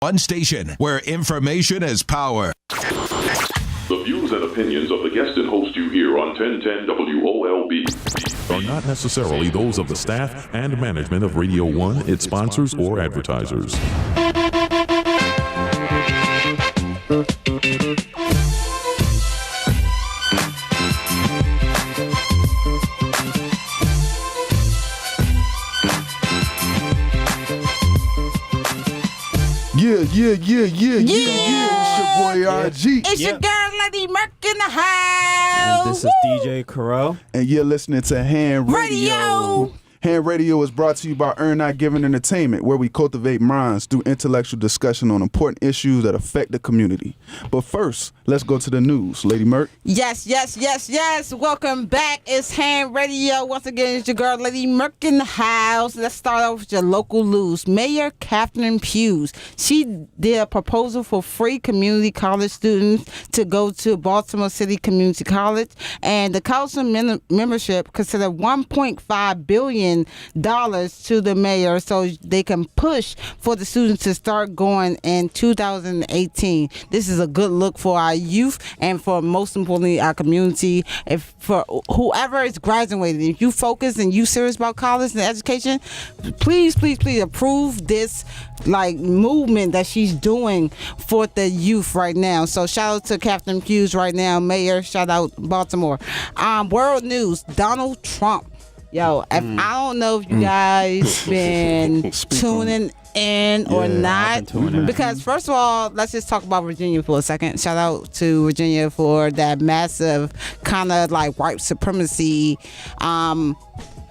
One station where information is power. The views and opinions of the guest and host you hear on 1010 WOLB are not necessarily those of the staff and management of Radio 1, its sponsors, or advertisers. Yeah. It's your boy RG. It's your girl, Lady Merc in the house. And this is DJ Carell. And you're listening to H.A.N.D Radio. H.A.N.D Radio is brought to you by Earn Not Giving Entertainment, where we cultivate minds through intellectual discussion on important issues that affect the community. But first, let's go to the news. Lady Merc. Yes. Welcome back. It's H.A.N.D Radio. Once again, it's your girl, Lady Merc in the house. Let's start off with your local news. Mayor Catherine Pugh. She did a proposal for free community college students to go to Baltimore City Community College. And the council membership considered $1.5 billion to the mayor so they can push for the students to start going in 2018. This is a good look for our youth and for most importantly our community. If for whoever is graduating, if you focus and you serious about college and education, please approve this like movement that she's doing for the youth right now. So shout out to Catherine Pugh right now, mayor. Shout out Baltimore. World news: Donald Trump. Yo, if I don't know if you guys been tuning in or not, because first of all, let's just talk about Virginia for a second. Shout out to Virginia for that massive kind of like white supremacy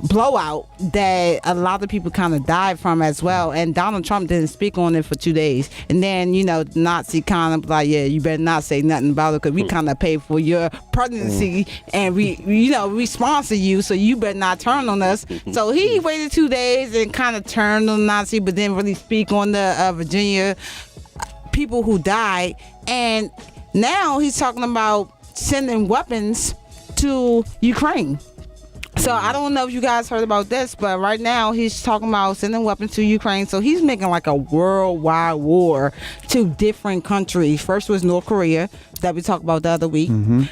blowout that a lot of people kind of died from as well, and Donald Trump didn't speak on it for 2 days, and then Nazi kind of like, yeah, you better not say nothing about it because we kind of pay for your presidency and we sponsor you, so you better not turn on us. So he waited 2 days and kind of turned on Nazi, but didn't really speak on the Virginia people who died, and now he's talking about sending weapons to Ukraine. So I don't know if you guys heard about this, but right now he's talking about sending weapons to Ukraine. So he's making like a worldwide war to different countries. First was North Korea that we talked about the other week.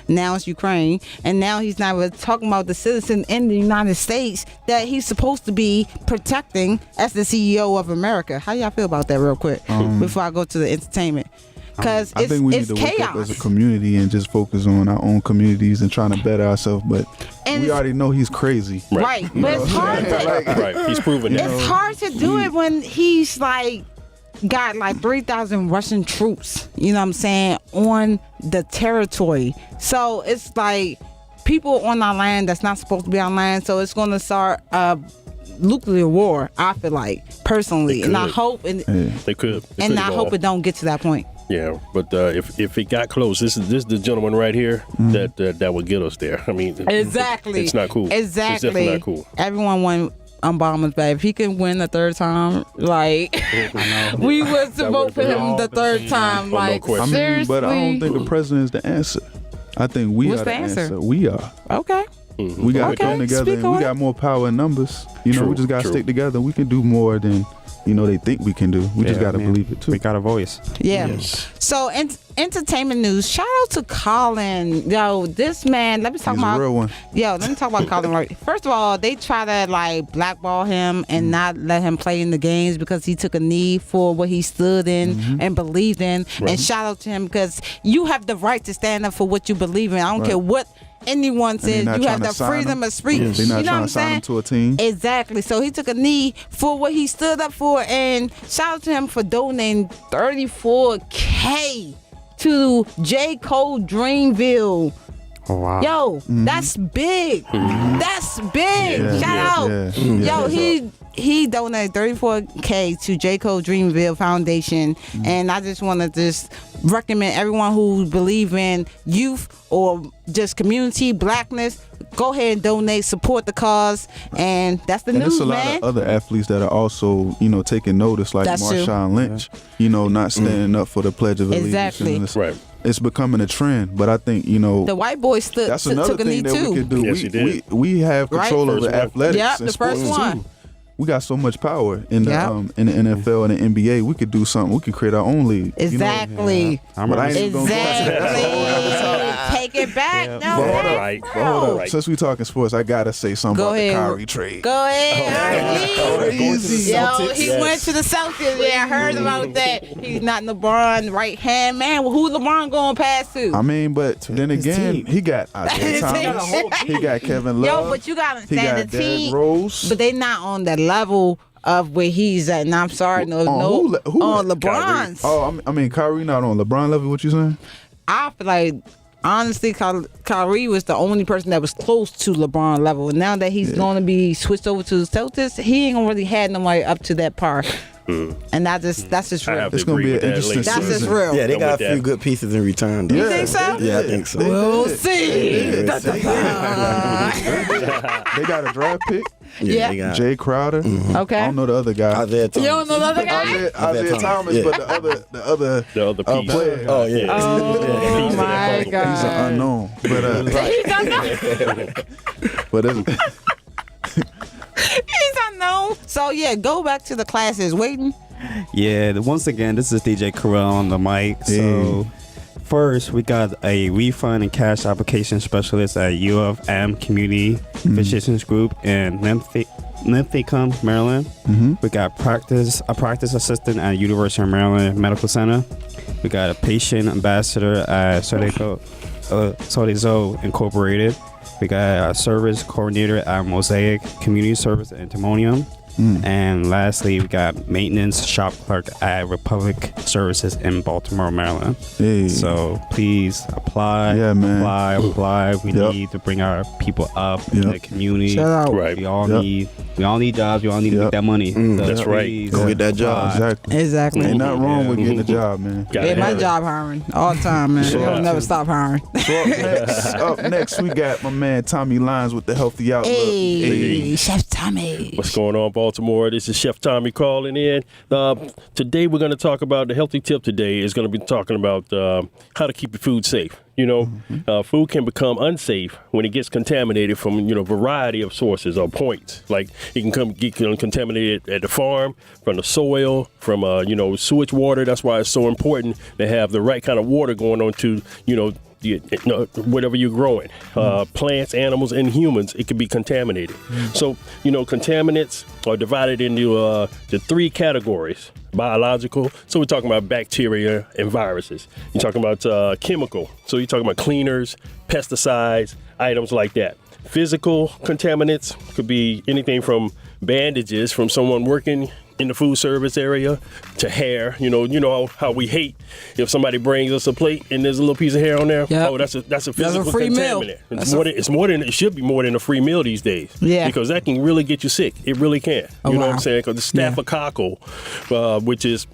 Now it's Ukraine. And now he's not really talking about the citizen in the United States that he's supposed to be protecting as the CEO of America. How y'all feel about that real quick before I go to the entertainment? Because I think we need to wake up as a community and just focus on our own communities and trying to better ourselves. But we already know he's crazy. Right. But it's hard to, right. He's proven that. It's hard to do it when he's like got like 3,000 Russian troops, you know what I'm saying, on the territory. So it's like people on our land that's not supposed to be on land. So it's going to start a nuclear war, I feel like, personally. And I hope they could. And I hope it don't get to that point. Yeah, but if it got close, this is the gentleman right here that would get us there. I mean, exactly. It's not cool. Exactly. It's definitely not cool. Everyone won Obama's back. If he can win the third time, like we would vote for him the third time. Like no seriously. But I don't think the president is the answer. I think we are the answer. We are. Okay. We got to come together, and we got more power in numbers. We just got to stick together. We can do more than they think we can do. We just got to believe it too. We got a voice. Yeah. Yes. So entertainment news. Shout out to Colin. Yo, this man. Let me talk about. He's a real one. Yo, let me talk about Colin. Right. First of all, they try to like blackball him and not let him play in the games because he took a knee for what he stood in and believed in. Right. And shout out to him because you have the right to stand up for what you believe in. I don't care what anyone says. You have the freedom of speech. They're not trying to sign him to a team. Exactly. So he took a knee for what he stood up for, and shout out to him for donating $34K to J. Cole Dreamville. Oh, wow. Yo, that's big. That's big. Shout out. Yo, he donated $34K to J. Cole Dreamville Foundation, and I just want to recommend everyone who believe in youth or just community blackness, go ahead and donate, support the cause, and that's the news, man. There's a lot of other athletes that are also, taking notice, like Marshawn Lynch, not standing up for the Pledge of Allegiance. Exactly. Right. It's becoming a trend, but I think, the white boy that's another took a knee thing that too. we can do. Yes, he did. We have control over athletics. Yeah, and the first sports one. too. we got so much power in the Yep. in the NFL and the NBA. We could do something. We could create our own league. Exactly. But I ain't even gonna go into that. That's a whole other topic. Take it back. Yeah. No, But hold man, up. Right. bro. Hold up. Right. Since we talking sports, I gotta say something Go about ahead. the Kyrie trade. Go ahead. Crazy. Yo, he Yes. went to the Celtics. Yeah, I heard about that. He's not LeBron right hand man. Well, who LeBron going pass to? I mean, but then his again, team. he got Isaiah Thomas. He got Kevin Love. Yo, but you gotta he understand got the Derrick team. Rose. But they not on the level of where he's at. And I'm sorry, no, who on LeBron's. Oh, I mean, Kyrie not on LeBron level. What you saying? I feel like honestly, Kyrie was the only person that was close to LeBron level. And now that he's going to be switched over to the Celtics, he ain't gonna really had nobody up to that par. And that's just I real. have to It's gonna agree be with an that, interesting Lacey. That's just season. real. Yeah, they I'm got with a few that. good pieces in return. Though. You think so? Yeah, I think so. We'll see. Yeah, They got a draft pick. Yeah. they got Jay Crowder. Okay. I don't know the other guy. Isaiah Thomas. You don't know the other guy? Isaiah Thomas, yeah. but the other The other piece. player. Oh yeah. Oh Piece of my that puzzle. God. He's an unknown. But He's unknown. He's unknown. So yeah, go back to the classes. Waiting. Yeah, once again, this is DJ Carell on the mic. So, first, we got a refund and cash application specialist at U of M Community Physicians Group in Linthicum, Maryland. We got a practice assistant at University of Maryland Medical Center. We got a patient ambassador at Sodizo Incorporated. We got a service coordinator at Mosaic Community Service in Timonium. And lastly, we got maintenance shop clerk at Republic Services in Baltimore, Maryland. Hey. So please apply. Yeah, man. Apply. We Yep. need to bring our people up in Yep. the community. Shout out. Right. We all Yep. need jobs. We all need to Yep. make that money. So That's right. please Go get that job. apply. Exactly. Exactly. Ain't nothing wrong with getting a job, man. Gotta Yeah, my have it. job hiring all the time, man. They'll never stop hiring. So up next, we got my man Tommie Lyons with the Healthy Outlook. Hey, Chef Tommie. What's going on, Baltimore? This is Chef Tommie calling in. Today we're going to talk about the healthy tip. Today is going to be talking about how to keep your food safe. You know, food can become unsafe when it gets contaminated from variety of sources or points. Like it can get contaminated at the farm, from the soil, from sewage water. That's why it's so important to have the right kind of water going on to whatever you're growing, plants, animals, and humans. It can be contaminated. So contaminants are divided into the three categories. Biological, so we're talking about bacteria and viruses. You're talking about chemical, so you're talking about cleaners, pesticides, items like that. Physical contaminants could be anything from bandages from someone working in the food service area to hair. You know how we hate if somebody brings us a plate and there's a little piece of hair on there. Yep. Oh, that's a physical free meal. contaminant. It should be more than a free meal these days. Yeah. Because that can really get you sick. It really can. Oh, You know what wow. I'm saying? Because the staphylococcal, which is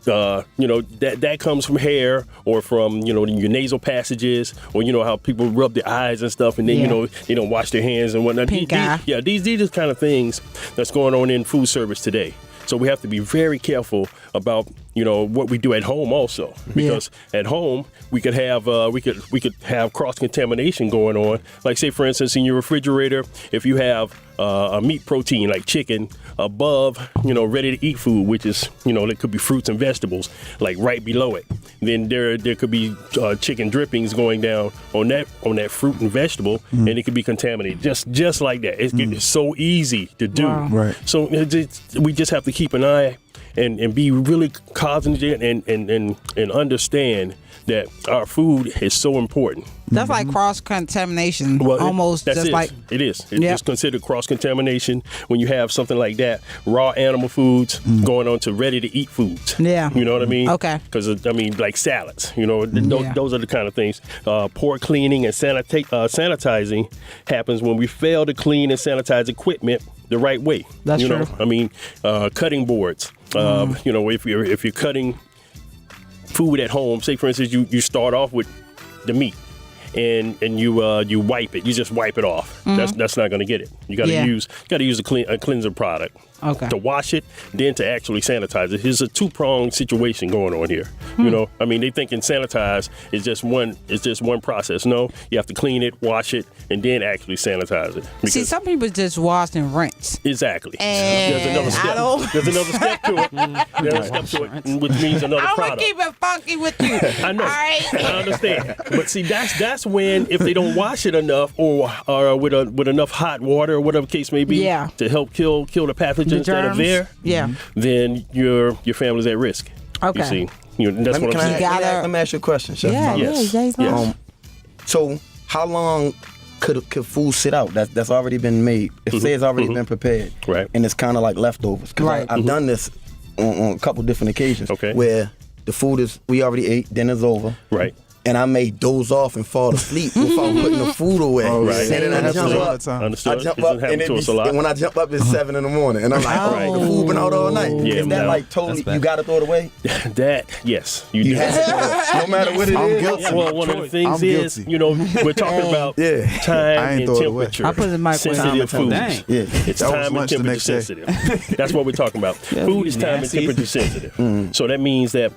that comes from hair or from your nasal passages, or how people rub their eyes and stuff, and then Yeah. they don't wash their hands and whatnot. Pink eye. These are the kind of things that's going on in food service today. So we have to be very careful about what we do at home also, because at home we could have cross contamination going on. Like say for instance in your refrigerator, if you have a meat protein like chicken above ready to eat food, which is there could be fruits and vegetables like right below it, then there could be chicken drippings going down on that fruit and vegetable, and it could be contaminated just like that. It's so easy to do. Wow. Right. So we just have to keep an eye and be really cognizant and understand that our food is so important. That's like cross contamination. Almost that's just it. like It is. Yep. It's considered cross contamination when you have something like that. Raw animal foods going on to ready to eat foods. Yeah. You know what I mean? Okay. Because like salads. Those are the kind of things. Poor cleaning and sanitizing happens when we fail to clean and sanitize equipment the right way. That's true. true. I mean, cutting boards. If you're cutting food at home, say for instance you start off with the meat and you wipe it. You just wipe it off. That's not going to get it. You got to use a cleanser product. Okay. To wash it, then to actually sanitize it. It's a two-pronged situation going on here. You know, I mean, they thinking sanitize is just one. It's just one process. No, you have to clean it, wash it, and then actually sanitize it. See, some people just wash and rinse. Exactly. And There's another step. There's another step to it. There's a step to it, which means another I'm product. gonna keep it funky with you. I know. All right. I understand. But see, that's when if they don't wash it enough or with enough hot water or whatever case may be to help kill the pathogens that are there, then your family's at risk. Okay. You see. That's what I'm saying. Let me ask you a question, Chef. Yes. So how long could food sit out that's already been made? If say it's already been prepared, right? And it's kind of like leftovers. Because I've done this on a couple different occasions, where the food we already ate, dinner's over, right? And I may doze off and fall asleep without putting the food away. Oh, right. And then I jump up. Understood. I jump up, and when I jump up, it's 7 in the morning, and I'm like, the food been out all night. Yeah, is that like totally? You got to throw it away? Yes, you do. Have to, no matter what it is. Guilty. Well, one of the things is, we're talking about time and temperature. I put it in my sensitive food. It's time and temperature sensitive. That's what we're talking about. Food is time and temperature sensitive. So that means that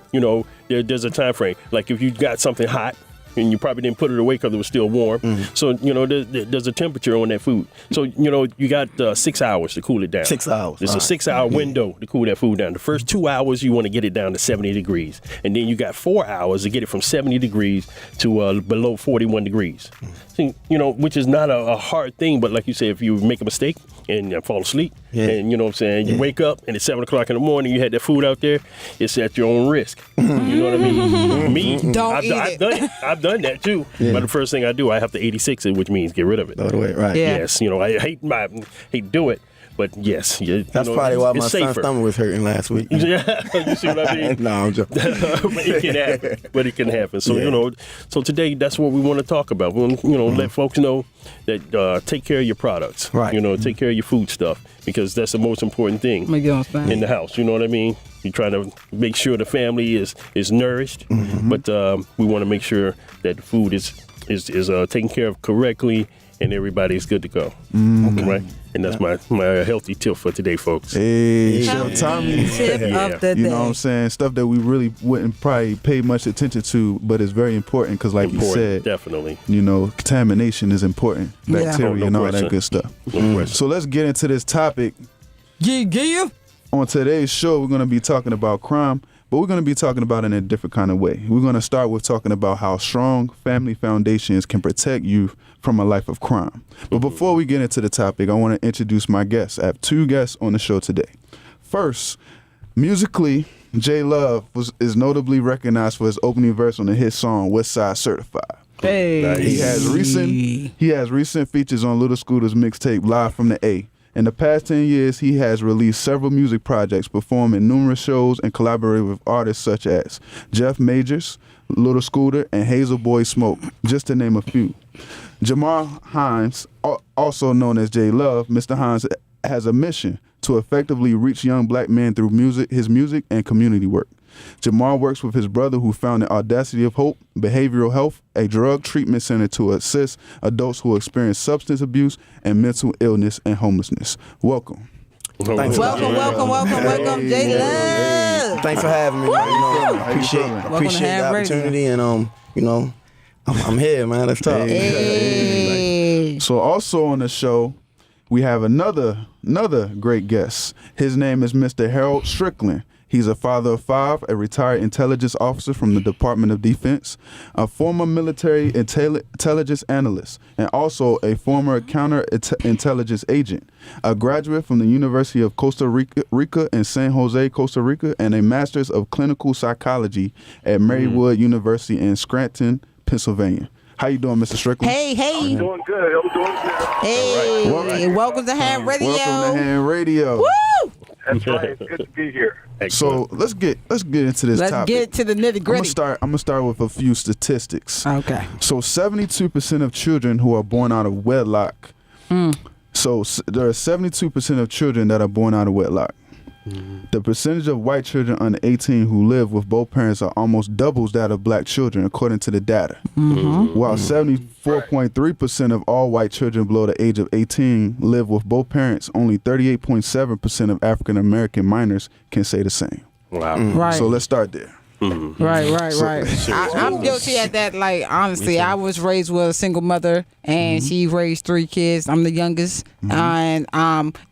there's a time frame. Like if you got something hot and you probably didn't put it away because it was still warm. So, there's a temperature on that food. So, you got 6 hours to cool it down. 6 hours. It's a 6 hour window to cool that food down. The first 2 hours, you want to get it down to 70 degrees. And then you got 4 hours to get it from 70 degrees to below 41 degrees. See, which is not a hard thing, but like you said, if you make a mistake and fall asleep, and you know what I'm saying, you wake up and it's 7 o'clock in the morning, you had that food out there, it's at your own risk. You know what I mean? Me, I've done it. I've done that too. But the first thing I do, I have to 86 it, which means get rid of it. Throw it away, right? Yes, I hate to do it. But yes, that's probably why my son's stomach was hurting last week. Yeah, you see what I mean? No, I'm joking. But it can happen. So so today that's what we want to talk about. We want let folks know that take care of your products. Right. Take care of your food stuff because that's the most important thing in the house. You know what I mean? You try to make sure the family is nourished, but we want to make sure that the food is taken care of correctly and everybody's good to go. Right? And that's my healthy tip for today, folks. Hey, Chef Tommie. Tip of the day. You know what I'm saying? Stuff that we really wouldn't probably pay much attention to, but it's very important because, like you said, definitely. Contamination is important. Bacteria and all that good stuff. So let's get into this topic. Yeah. On today's show, we're going to be talking about crime, but we're going to be talking about it in a different kind of way. We're going to start with talking about how strong family foundations can protect you from a life of crime. But before we get into the topic, I want to introduce my guests. I have 2 guests on the show today. First, musically, Jay Luv is notably recognized for his opening verse on the hit song West Side Certified. Hey. Nice. He has recent features on Little Scooter's mixtape Live from the A. In the past 10 years, he has released several music projects, performed in numerous shows, and collaborated with artists such as Jeff Majors, Little Scooter, and Hazel Boy Smoke, just to name a few. Jamar Hines, also known as Jay Luv, Mr. Hines has a mission to effectively reach young black men through his music and community work. Jamar works with his brother who founded Audacity of Hope Behavioral Health, a drug treatment center to assist adults who experience substance abuse and mental illness and homelessness. Welcome. Welcome, Jay Luv. Thanks for having me. Appreciate the opportunity, and I'm here, man. Let's talk. Hey. So also on the show, we have another great guest. His name is Mr. Harold Strickland. He's a father of 5, a retired intelligence officer from the Department of Defense, a former military intelligence analyst, and also a former counterintelligence agent, a graduate from the University of Costa Rica in San Jose, Costa Rica, and a master's of clinical psychology at Marywood University in Scranton, Pennsylvania. How you doing, Mr. Strickland? Hey. I'm doing good. Hey, right. Welcome to H.A.N.D Radio. Welcome to H.A.N.D Radio. Woo! That's right. It's good to be here. Excellent. So let's get into this topic. Let's get to the nitty gritty. I'm gonna start with a few statistics. Okay. So 72% of children who are born out of wedlock. So there are 72% of children that are born out of wedlock. The percentage of white children under 18 who live with both parents are almost doubles that of black children, according to the data. While 74.3% of all white children below the age of 18 live with both parents, only 38.7% of African American minors can say the same. Wow. Right. So let's start there. Right. I'm guilty at that. Like, honestly, I was raised with a single mother, and she raised 3 kids. I'm the youngest, and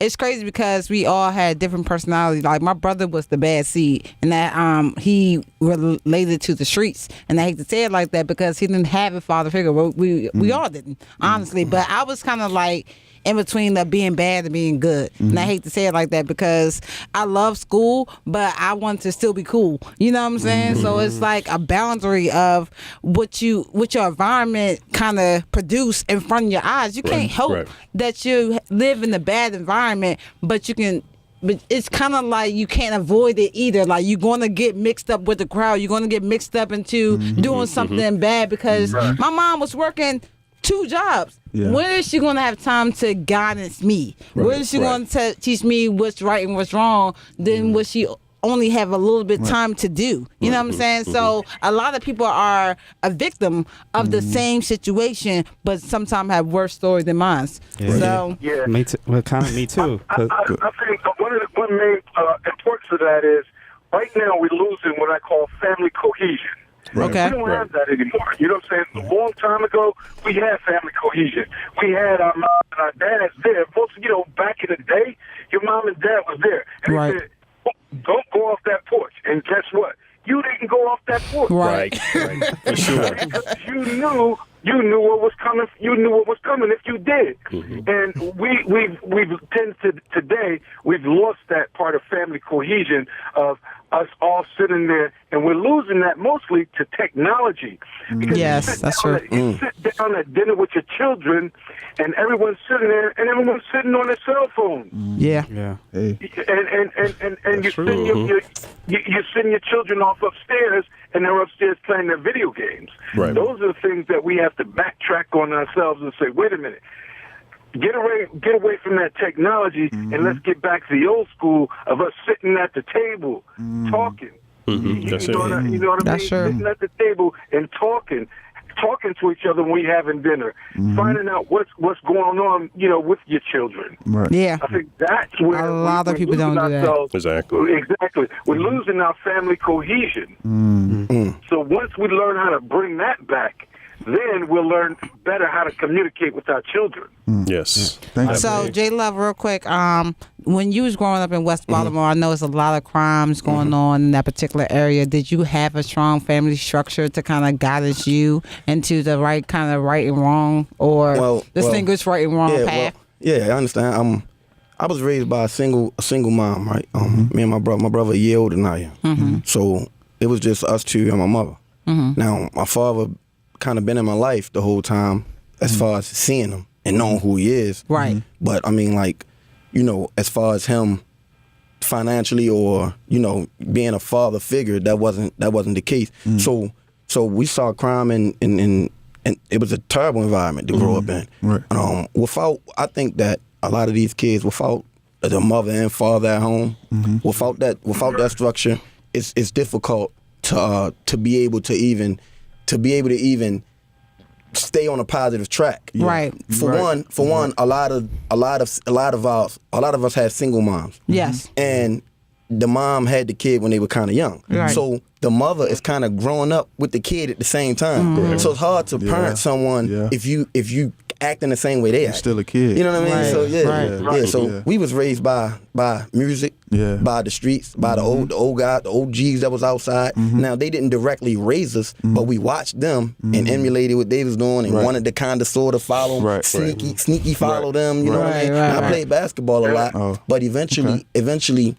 it's crazy because we all had different personalities. Like, my brother was the bad seed, and that he related to the streets. And I hate to say it like that because he didn't have a father figure. We all didn't, honestly. But I was kind of like in between the being bad and being good. And I hate to say it like that because I love school, but I want to still be cool. You know what I'm saying? So it's like a boundary of what your environment kind of produce in front of your eyes. You can't help that you live in a bad environment, but you can. But it's kind of like you can't avoid it either. Like, you're going to get mixed up with the crowd. You're going to get mixed up into doing something bad because my mom was working 2 jobs. Yeah. When is she going to have time to guidance me? When is she going to teach me what's right and what's wrong? Then will she only have a little bit time to do? You know what I'm saying? So a lot of people are a victim of the same situation, but sometimes have worse stories than mine. Yeah. So me too. Well, kind of me too. I think one main importance of that is right now we're losing what I call family cohesion. Okay. We don't have that anymore. You know what I'm saying? A long time ago, we had family cohesion. We had our mom and our dads there. Most, back in the day, your mom and dad was there. And they said, don't go off that porch. And guess what? You didn't go off that porch. Right. For sure. Because you knew what was coming. You knew what was coming if you did. And we've tended to today, we've lost that part of family cohesion of us all sitting there, and we're losing that mostly to technology. Yes, that's true. You sit down at dinner with your children, and everyone's sitting there, and everyone's sitting on their cell phone. Yeah. Hey. And you send your children off upstairs, and they're upstairs playing their video games. Right. Those are the things that we have to backtrack on ourselves and say, wait a minute. Get away from that technology, and let's get back to the old school of us sitting at the table, talking. That's you know what I mean? That's true. Sitting at the table and talking to each other when we having dinner, finding out what's going on, with your children. Right. Yeah. I think that's where a lot of people don't do that. Exactly. We're losing our family cohesion. So once we learn how to bring that back, then we'll learn better how to communicate with our children. Yes. So, Jay Luv, real quick, when you was growing up in West Baltimore, I know there's a lot of crimes going on in that particular area. Did you have a strong family structure to kind of guide you into the right kind of right and wrong, or distinguish right and wrong path? I understand. I was raised by a single mom, right? Me and my brother a year older than I am. So it was just us two and my mother. Now, my father kind of been in my life the whole time as far as seeing him and knowing who he is. Right. But I mean, like, as far as him financially or, being a father figure, that wasn't the case. So we saw crime and it was a terrible environment to grow up in. Right. I think that a lot of these kids, without the mother and father at home, without that structure, it's difficult to be able to even stay on a positive track. Right. For one, a lot of us had single moms. Yes. And the mom had the kid when they were kind of young. Right. So the mother is kind of growing up with the kid at the same time. So it's hard to parent someone if you acting the same way they act. Still a kid. You know what I mean? Right. So we was raised by music, by the streets, by the old guys, the OGs that was outside. Now they didn't directly raise us, but we watched them and emulated what they was doing and wanted to kind of sort of follow, sneaky follow them. You know what I mean? I played basketball a lot, but eventually.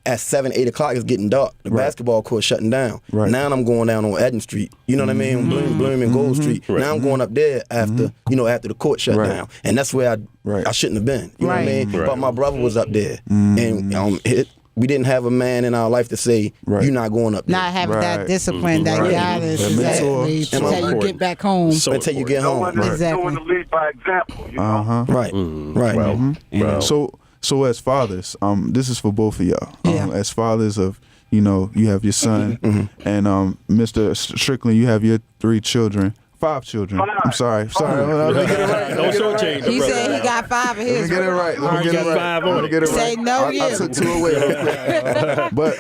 At 7, 8 o'clock, it's getting dark. The basketball court shutting down. Right. Now I'm going down on H.A.N.D Street. You know what I mean? Bloom and Gold Street. Right. Now I'm going up there after after the court shut down, and that's where I shouldn't have been. You know what I mean? Right. But my brother was up there, and we didn't have a man in our life to say you're not going up there. Not having that discipline, that guidance, exactly, until you get back home. Until you get home. Exactly. No one to lead by example. You know? Right. So as fathers, this is for both of y'all. As fathers of, you have your son, and Mr. Strickland, you have your 3 children. 5 children. I'm sorry. Let me get it right. Don't shortchange He said he got 5 of his. Let me get it right. Let me get it right. Say no, I took 2 away real quick. But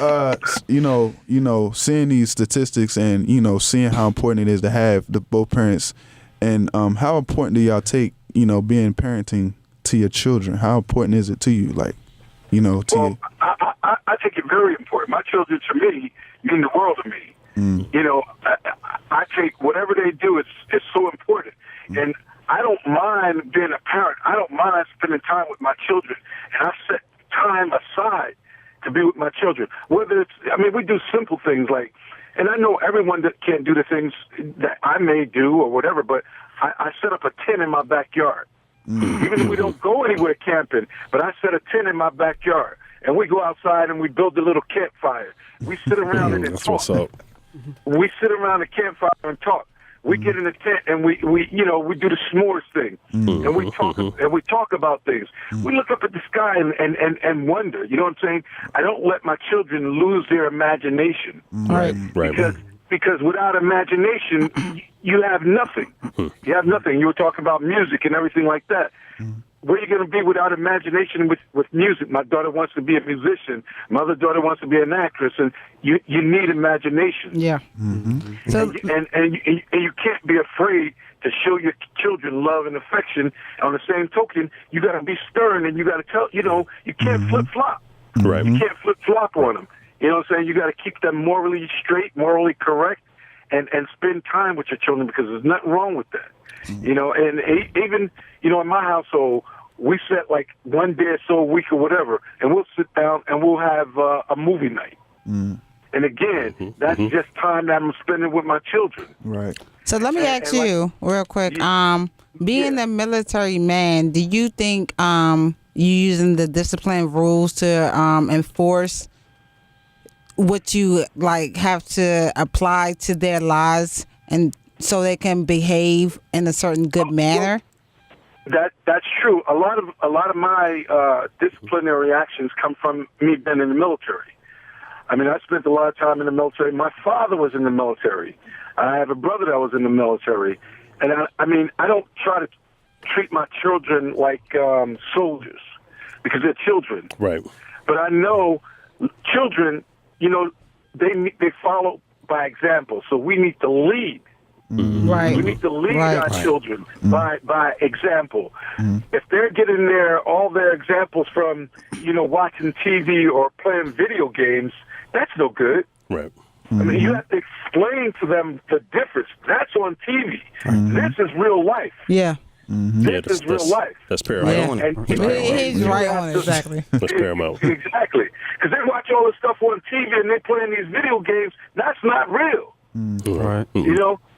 seeing these statistics and seeing how important it is to have both parents, and how important do y'all take being parenting to your children? How important is it to you? Like, to you? I take it very important. My children, to me, mean the world to me. I take whatever they do, it's so important. And I don't mind being a parent. I don't mind spending time with my children. And I set time aside to be with my children. Whether it's, we do simple things like, and I know everyone that can't do the things that I may do or whatever, but I set up a tent in my backyard. Even if we don't go anywhere camping, but I set a tent in my backyard. And we go outside and we build a little campfire. We sit around and That's talk. what's up. We sit around the campfire and talk. We get in the tent and we do the s'mores thing, and we talk about things. We look up at the sky and wonder. You know what I'm saying? I don't let my children lose their imagination. Right. Because without imagination, you have nothing. You have nothing. You were talking about music and everything like that. Where are you going to be without imagination with music? My daughter wants to be a musician. My other daughter wants to be an actress, and you need imagination. Yeah. So and you can't be afraid to show your children love and affection. On the same token, you got to be stern, and you got to tell. You can't flip flop. Right. You can't flip flop on them. You know what I'm saying? You got to keep them morally straight, morally correct, and spend time with your children, because there's nothing wrong with that. And even in my household, we set like one day or so a week or whatever, and we'll sit down and we'll have a movie night. And again, that's just time that I'm spending with my children. Right. So let me ask you real quick. Being a military man, do you think you using the discipline rules to enforce what you have to apply to their lives, and so they can behave in a certain good manner? That's true. A lot of my disciplinary actions come from me being in the military. I spent a lot of time in the military. My father was in the military. I have a brother that was in the military. And I don't try to treat my children like soldiers, because they're children. Right. But I know children, they follow by example. So we need to lead. Right. We need to lead our children by example. If they're getting all their examples from, watching TV or playing video games, that's no good. Right. You have to explain to them the difference. That's on TV. This is real life. Yeah. This is real life. That's paramount. He's right on it, exactly. That's paramount. Exactly. Because they watch all this stuff on TV and they're playing these video games. That's not real. Right.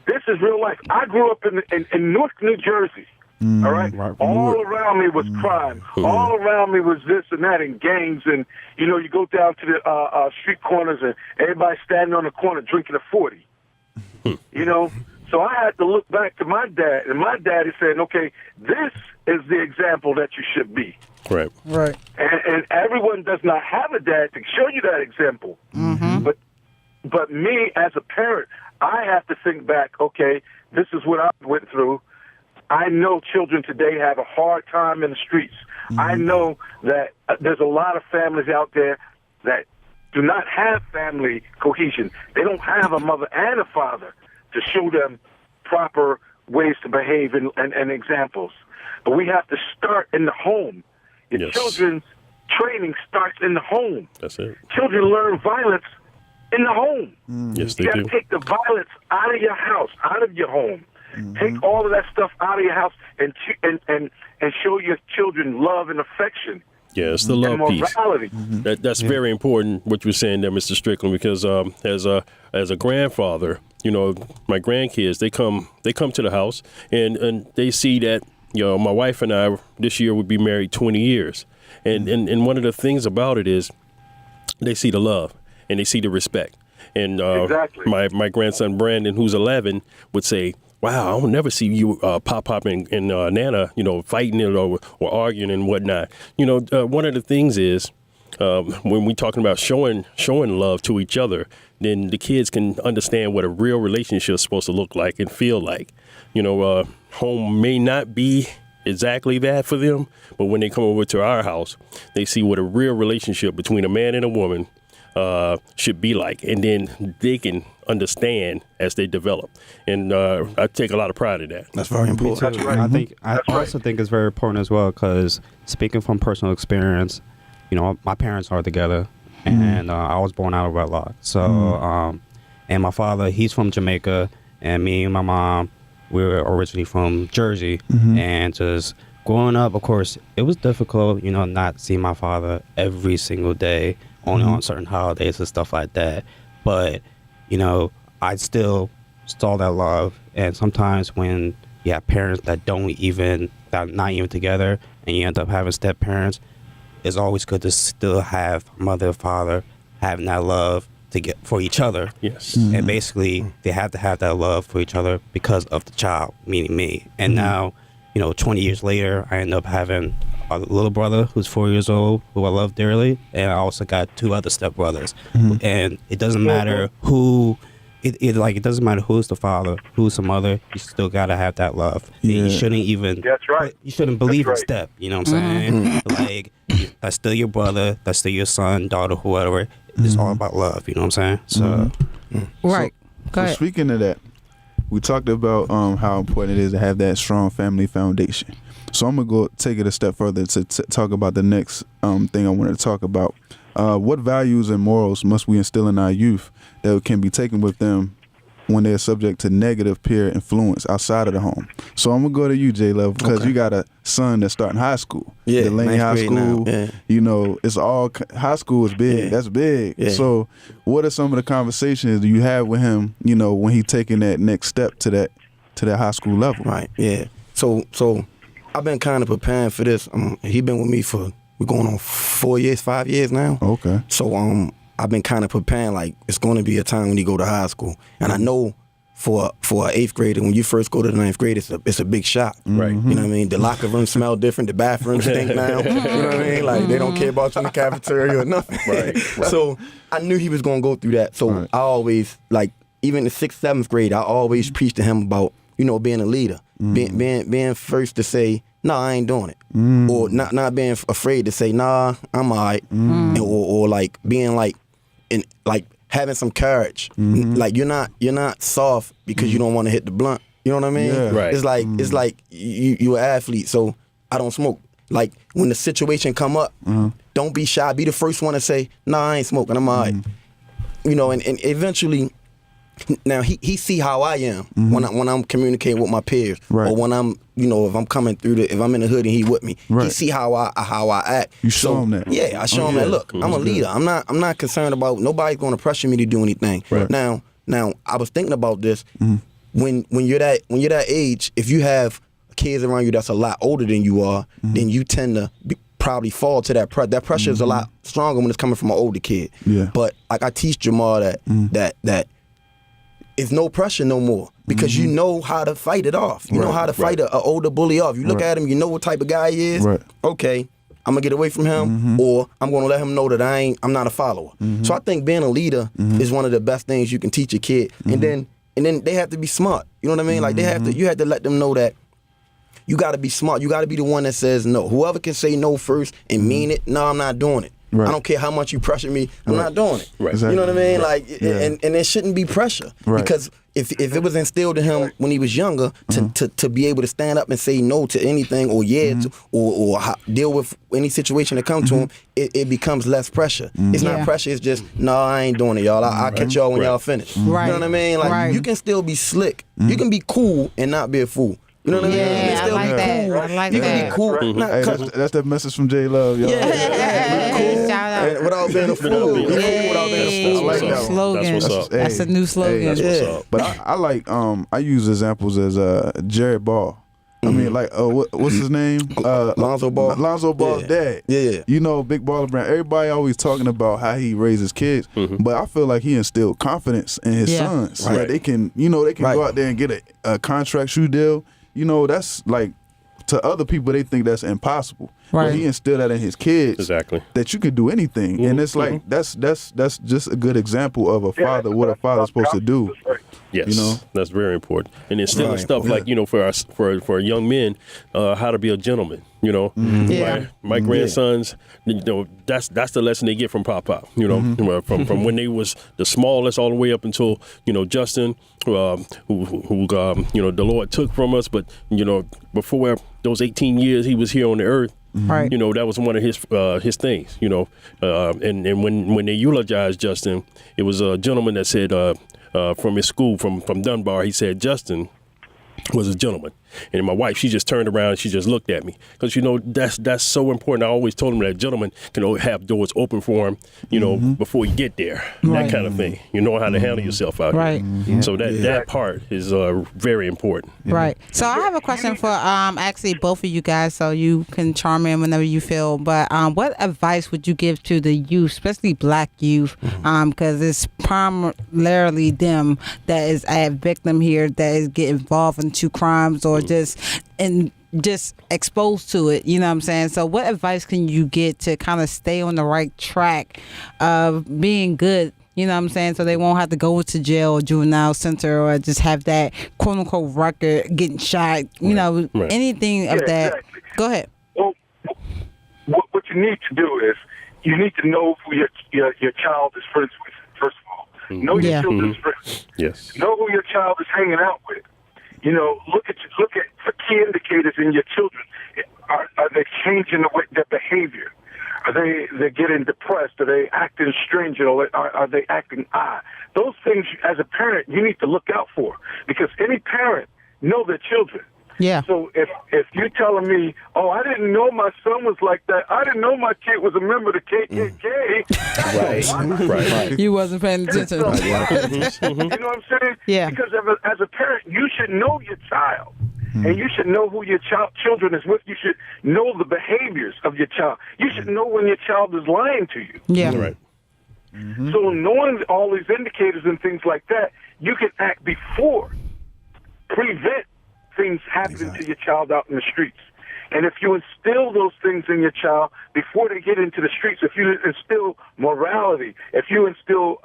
This is real life. I grew up in Newark, New Jersey. All right? All around me was crime. All around me was this and that and gangs. And, you go down to the street corners and everybody standing on the corner drinking a 40. So I had to look back to my dad. And my dad is saying, okay, this is the example that you should be. Right. Right. And everyone does not have a dad to show you that example. But me, as a parent, I have to think back, okay, this is what I went through. I know children today have a hard time in the streets. I know that there's a lot of families out there that do not have family cohesion. They don't have a mother and a father to show them proper ways to behave and examples. But we have to start in the home. Your children's training starts in the home. That's it. Children learn violence in the home. Yes, they you do. got to take the violence out of your house, out of your home. Take all of that stuff out of your house and show your children love and affection. Yeah, it's the love piece. That's very important, what you were saying there, Mr. Strickland, because as a grandfather, my grandkids, they come to the house and they see that, my wife and I this year would be married 20 years. And one of the things about it is they see the love and they see the respect. And my grandson, Brandon, who's 11, would say, wow, I don't never see you Pop and Nana, fighting it or arguing and whatnot. One of the things is when we're talking about showing love to each other, then the kids can understand what a real relationship is supposed to look like and feel like. Home may not be exactly that for them, but when they come over to our house, they see what a real relationship between a man and a woman should be like, and then they can understand as they develop. And I take a lot of pride in that. That's very important. That's right. I also think it's very important as well, because speaking from personal experience, my parents are together, and I was born out of wedlock. So, and my father, he's from Jamaica, and me and my mom, we were originally from Jersey, and just growing up, of course, it was difficult, not seeing my father every single day, only on certain holidays and stuff like that. But, I still saw that love. And sometimes when you have parents that that are not even together, and you end up having step parents, it's always good to still have mother and father having that love to get for each other. Yes. And basically they have to have that love for each other because of the child, meaning me. And now, 20 years later, I end up having a little brother who's 4 years old, who I love dearly, and I also got 2 other stepbrothers. And it doesn't matter who it doesn't matter who's the father, who's the mother, you still gotta have that love. Yeah. You shouldn't even you shouldn't believe in step, you know what I'm saying? Like, that's still your brother, that's still your son, daughter, whoever. It's all about love, you know what I'm saying? So right. So speaking of that, we talked about how important it is to have that strong family foundation. So I'm gonna go take it a step further to talk about the next thing I wanted to talk about. What values and morals must we instill in our youth that can be taken with them when they're subject to negative peer influence outside of the home? So I'm gonna go to you, Jay Luv, because you got a son that's starting high school. Yeah, Delaney High School. Yeah. It's all high school is big. Yeah. That's big. Yeah. So what are some of the conversations you have with him? When he's taking that next step to that high school level. Right. Yeah. So I've been kind of preparing for this. He been with me for we're going on 5 years now. Okay. So I've been kind of preparing, like, it's going to be a time when you go to high school, and I know for an 8th grader, when you first go to the 9th grade, it's a big shock. Right. You know what I mean? The locker rooms smell different. The bathrooms stink now. You know what I mean? Like, they don't care about you in the cafeteria or nothing. Right. So I knew he was going to go through that. So I always, like, even in the 6th, 7th grade, I always preached to him about, being a leader, being first to say, no, I ain't doing it. Or not being afraid to say, nah, I'm all right. Or like being like, having some courage. Like you're not soft because you don't want to hit the blunt. You know what I mean? Yeah. Right. It's like you an athlete, so I don't smoke. Like when the situation come up, don't be shy. Be the first one to say, nah, I ain't smoking, I'm all right. And eventually, now he see how I am when I'm communicating with my peers, or when I'm if I'm coming through if I'm in the hood and he with me, he see how I act. You show him that. Yeah, I show him that. Look, I'm a leader. I'm not concerned about nobody's going to pressure me to do anything. Right. Now I was thinking about this when you're that age. If you have kids around you that's a lot older than you are, then you tend to probably fall to that pressure. That pressure is a lot stronger when it's coming from an older kid. Yeah. But like I teach Jamal that it's no pressure no more because you know how to fight it off. You know how to fight an older bully off. You look at him, you know what type of guy he is. Right. Okay, I'm gonna get away from him, or I'm gonna let him know that I'm not a follower. So I think being a leader is one of the best things you can teach a kid. And then they have to be smart. You know what I mean? Like you have to let them know that you got to be smart. You got to be the one that says no. Whoever can say no first and mean it, no, I'm not doing it. Right. I don't care how much you pressure me, I'm not doing it. Right. Exactly. You know what I mean? Like, and there shouldn't be pressure because if it was instilled in him when he was younger to be able to stand up and say no to anything or or deal with any situation that comes to him, it becomes less pressure. It's not pressure. It's just no, I ain't doing it, y'all. I'll catch y'all when y'all finish. Right. You know what I mean? Like you can still be slick. You can be cool and not be a fool. You know what I mean? Yeah, I like that. Cool. I like you that. can be cool. Hey, that's the message from Jay Luv, y'all. Yeah. Cool. Shout out. And without being a fool. Be cool without being a fool. I like that one. Slogan. That's what's up. That's a new slogan. That's what's up. But I like I use examples as Jared Ball. I mean, like, what's his name? Lonzo Ball. Lonzo Ball's dad. Yeah. You know, Big Baller Brand. Everybody always talking about how he raises kids, but I feel like he instilled confidence in his sons. Right. That they can, go out there and get a contract shoe deal. You know, that's like, to other people, they think that's impossible. Right. But he instilled that in his kids. Exactly. That you can do anything. And it's like, that's just a good example of a father, what a father's supposed to do. Yes, that's very important. And instilling stuff like, for young men, how to be a gentleman. My grandsons, that's the lesson they get from Pop. From when they was the smallest all the way up until Justin, who the Lord took from us. But before those 18 years he was here on the earth. Right. That was one of his things. And when they eulogized Justin, it was a gentleman that said from his school from Dunbar. He said Justin was a gentleman. And my wife, she just turned around and she just looked at me. Because, that's so important. I always told him that a gentleman can have doors open for him, before you get there. Right. That kind of thing. You know how to handle yourself out right. here. So that part is very important. Right. So I have a question for actually both of you guys, so you can chime in whenever you feel. But what advice would you give to the youth, especially black youth, because it's primarily them that is a victim here, that is getting involved into crimes or just exposed to it, you know what I'm saying? So what advice can you get to kind of stay on the right track of being good, you know what I'm saying, so they won't have to go into jail or juvenile center or just have that quote unquote record getting shot, anything of that. Exactly. Go ahead. Well, what you need to do is you need to know who your child is friends with, first of all. Know your children's friends. Yes. Know who your child is hanging out with. Look at for key indicators in your children. Are they changing their behavior? Are they getting depressed? Are they acting strange? Are they acting odd? Those things, as a parent, you need to look out for, because any parent know their children. Yeah. So if you're telling me, I didn't know my son was like that, I didn't know my kid was a member of the KKK. Right. You wasn't paying attention. You know what I'm saying? Yeah. Because as a parent, you should know your child. And you should know who your children is with. You should know the behaviors of your child. You should know when your child is lying to you. Yeah. Right. So knowing all these indicators and things like that, you can act before, prevent things happening to your child out in the streets. And if you instill those things in your child before they get into the streets, if you instill morality, if you instill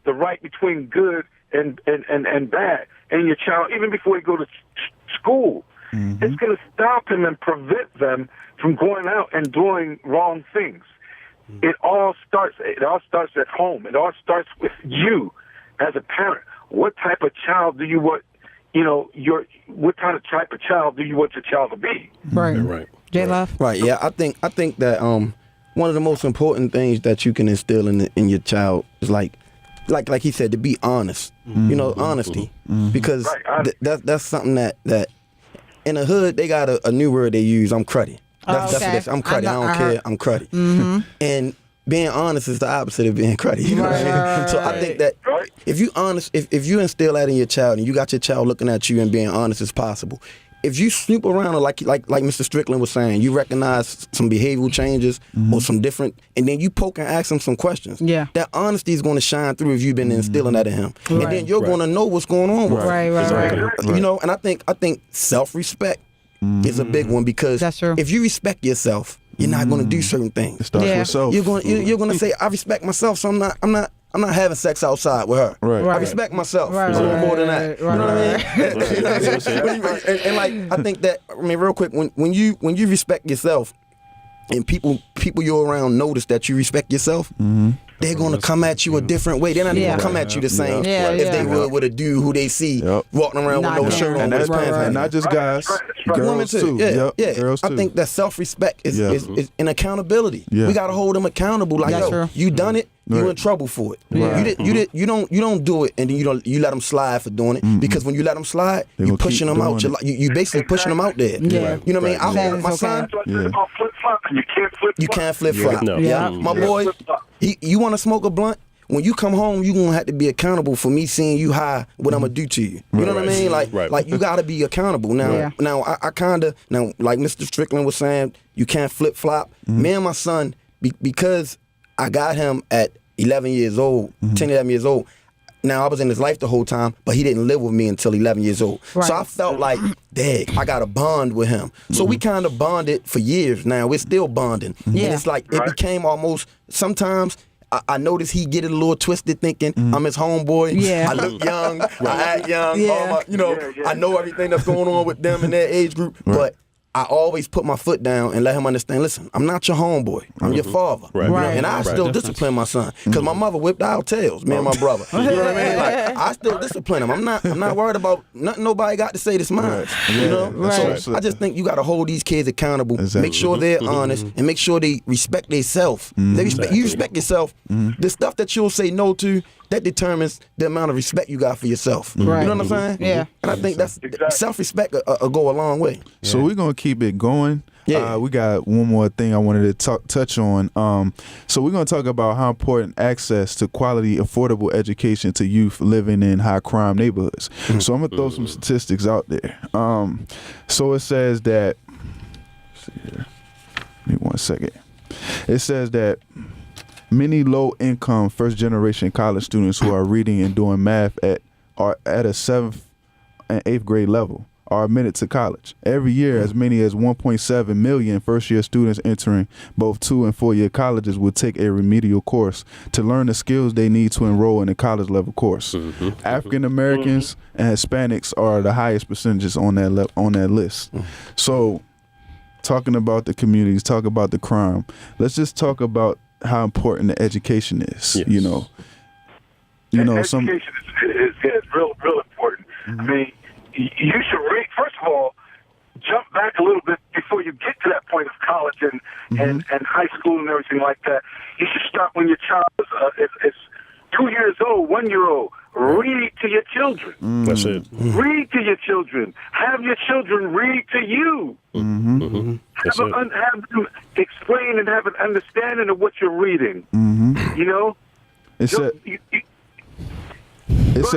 the right between good and bad in your child, even before they go to school, it's going to stop him and prevent them from going out and doing wrong things. It all starts at home. It all starts with you as a parent. What type of child do you want? What kind of type of child do you want your child to be? Right. Jay Luv? Right. Yeah. I think that one of the most important things that you can instill in your child is like he said, to be honest. Honesty, because that's something that in the hood they got a new word they use. I'm cruddy. That's what it is. I'm cruddy. I don't care. I'm cruddy. And being honest is the opposite of being cruddy. You know what I mean? So I think that if you honest, if you instill that in your child and you got your child looking at you and being honest as possible, if you snoop around, like Mr. Strickland was saying, you recognize some behavioral changes or some different, and then you poke and ask him some questions. Yeah. That honesty is going to shine through if you've been instilling that in him, and then you're going to know what's going on with him. Right. And I think self-respect is a big one, because That's true. if you respect yourself, you're not going to do certain things. It starts with self. You're going to say, I respect myself, so I'm not having sex outside with her. Right. I respect myself. Right. So more than that. You know what I mean? You know what I'm saying? and like, I think that, real quick, when you respect yourself, and people you're around notice that you respect yourself, they're going to come at you a different way. They're not even going to come at you the same if they would with a dude who they see walking around with no shirt on, with his pants. And not just guys, girls too. Yeah. Girls too. I think that self-respect is an accountability. We got to hold them accountable. Like, you done it. You're in trouble for it. You don't do it, and then you let them slide for doing it, because when you let them slide, you pushing them out. You basically pushing them out there. Yeah. You know what I mean? My son, You can't flip. you can't flip flop. No. Yeah. My boy, you want to smoke a blunt? when you come home, you're going to have to be accountable for me seeing you high, what I'm going to do to you. You know what I mean? Like you got to be accountable. Now, I kind of, like Mr. Strickland was saying, you can't flip-flop. Me and my son, because I got him at 11 years old, 10, 11 years old. Now, I was in his life the whole time, but he didn't live with me until 11 years old. Right. So I felt like, dang, I got a bond with him. So we kind of bonded for years now. We're still bonding. And it's like, it became almost, sometimes I noticed he get it a little twisted thinking I'm his homeboy. Yeah. I look young, I act young. I know everything that's going on with them in their age group. But I always put my foot down and let him understand, listen, I'm not your homeboy. I'm your father. Right. And I still discipline my son. Because my mother whipped our tails, me and my brother. You know what I mean? Like, I still discipline him. I'm not worried about nothing nobody got to say this mine. You know? So I just think you got to hold these kids accountable, make sure they're honest, and make sure they respect themselves. You respect yourself. The stuff that you'll say no to, that determines the amount of respect you got for yourself. Right. You know what I'm saying? Yeah. And I think that's self-respect will go a long way. So we're going to keep it going. Yeah. We got one more thing I wanted to touch on. So we're going to talk about how important access to quality, affordable education to youth living in high crime neighborhoods. So I'm going to throw some statistics out there. So it says that, let's see here. Give me 1 second. It says that many low-income first-generation college students who are reading and doing math are at a 7th and 8th grade level are admitted to college. Every year, as many as 1.7 million first-year students entering both 2- and 4-year colleges will take a remedial course to learn the skills they need to enroll in a college-level course. African Americans and Hispanics are the highest percentages on that list. So, talking about the communities, talk about the crime. Let's just talk about how important the education is. Yes. Education is real important. I mean, you should read. First of all, jump back a little bit before you get to that point of college and high school and everything like that. You should start when your child is 2 years old, 1 year old. Read to your children. That's it. Read to your children. Have your children read to you. Have them explain and have an understanding of what you're reading. You know? It says you just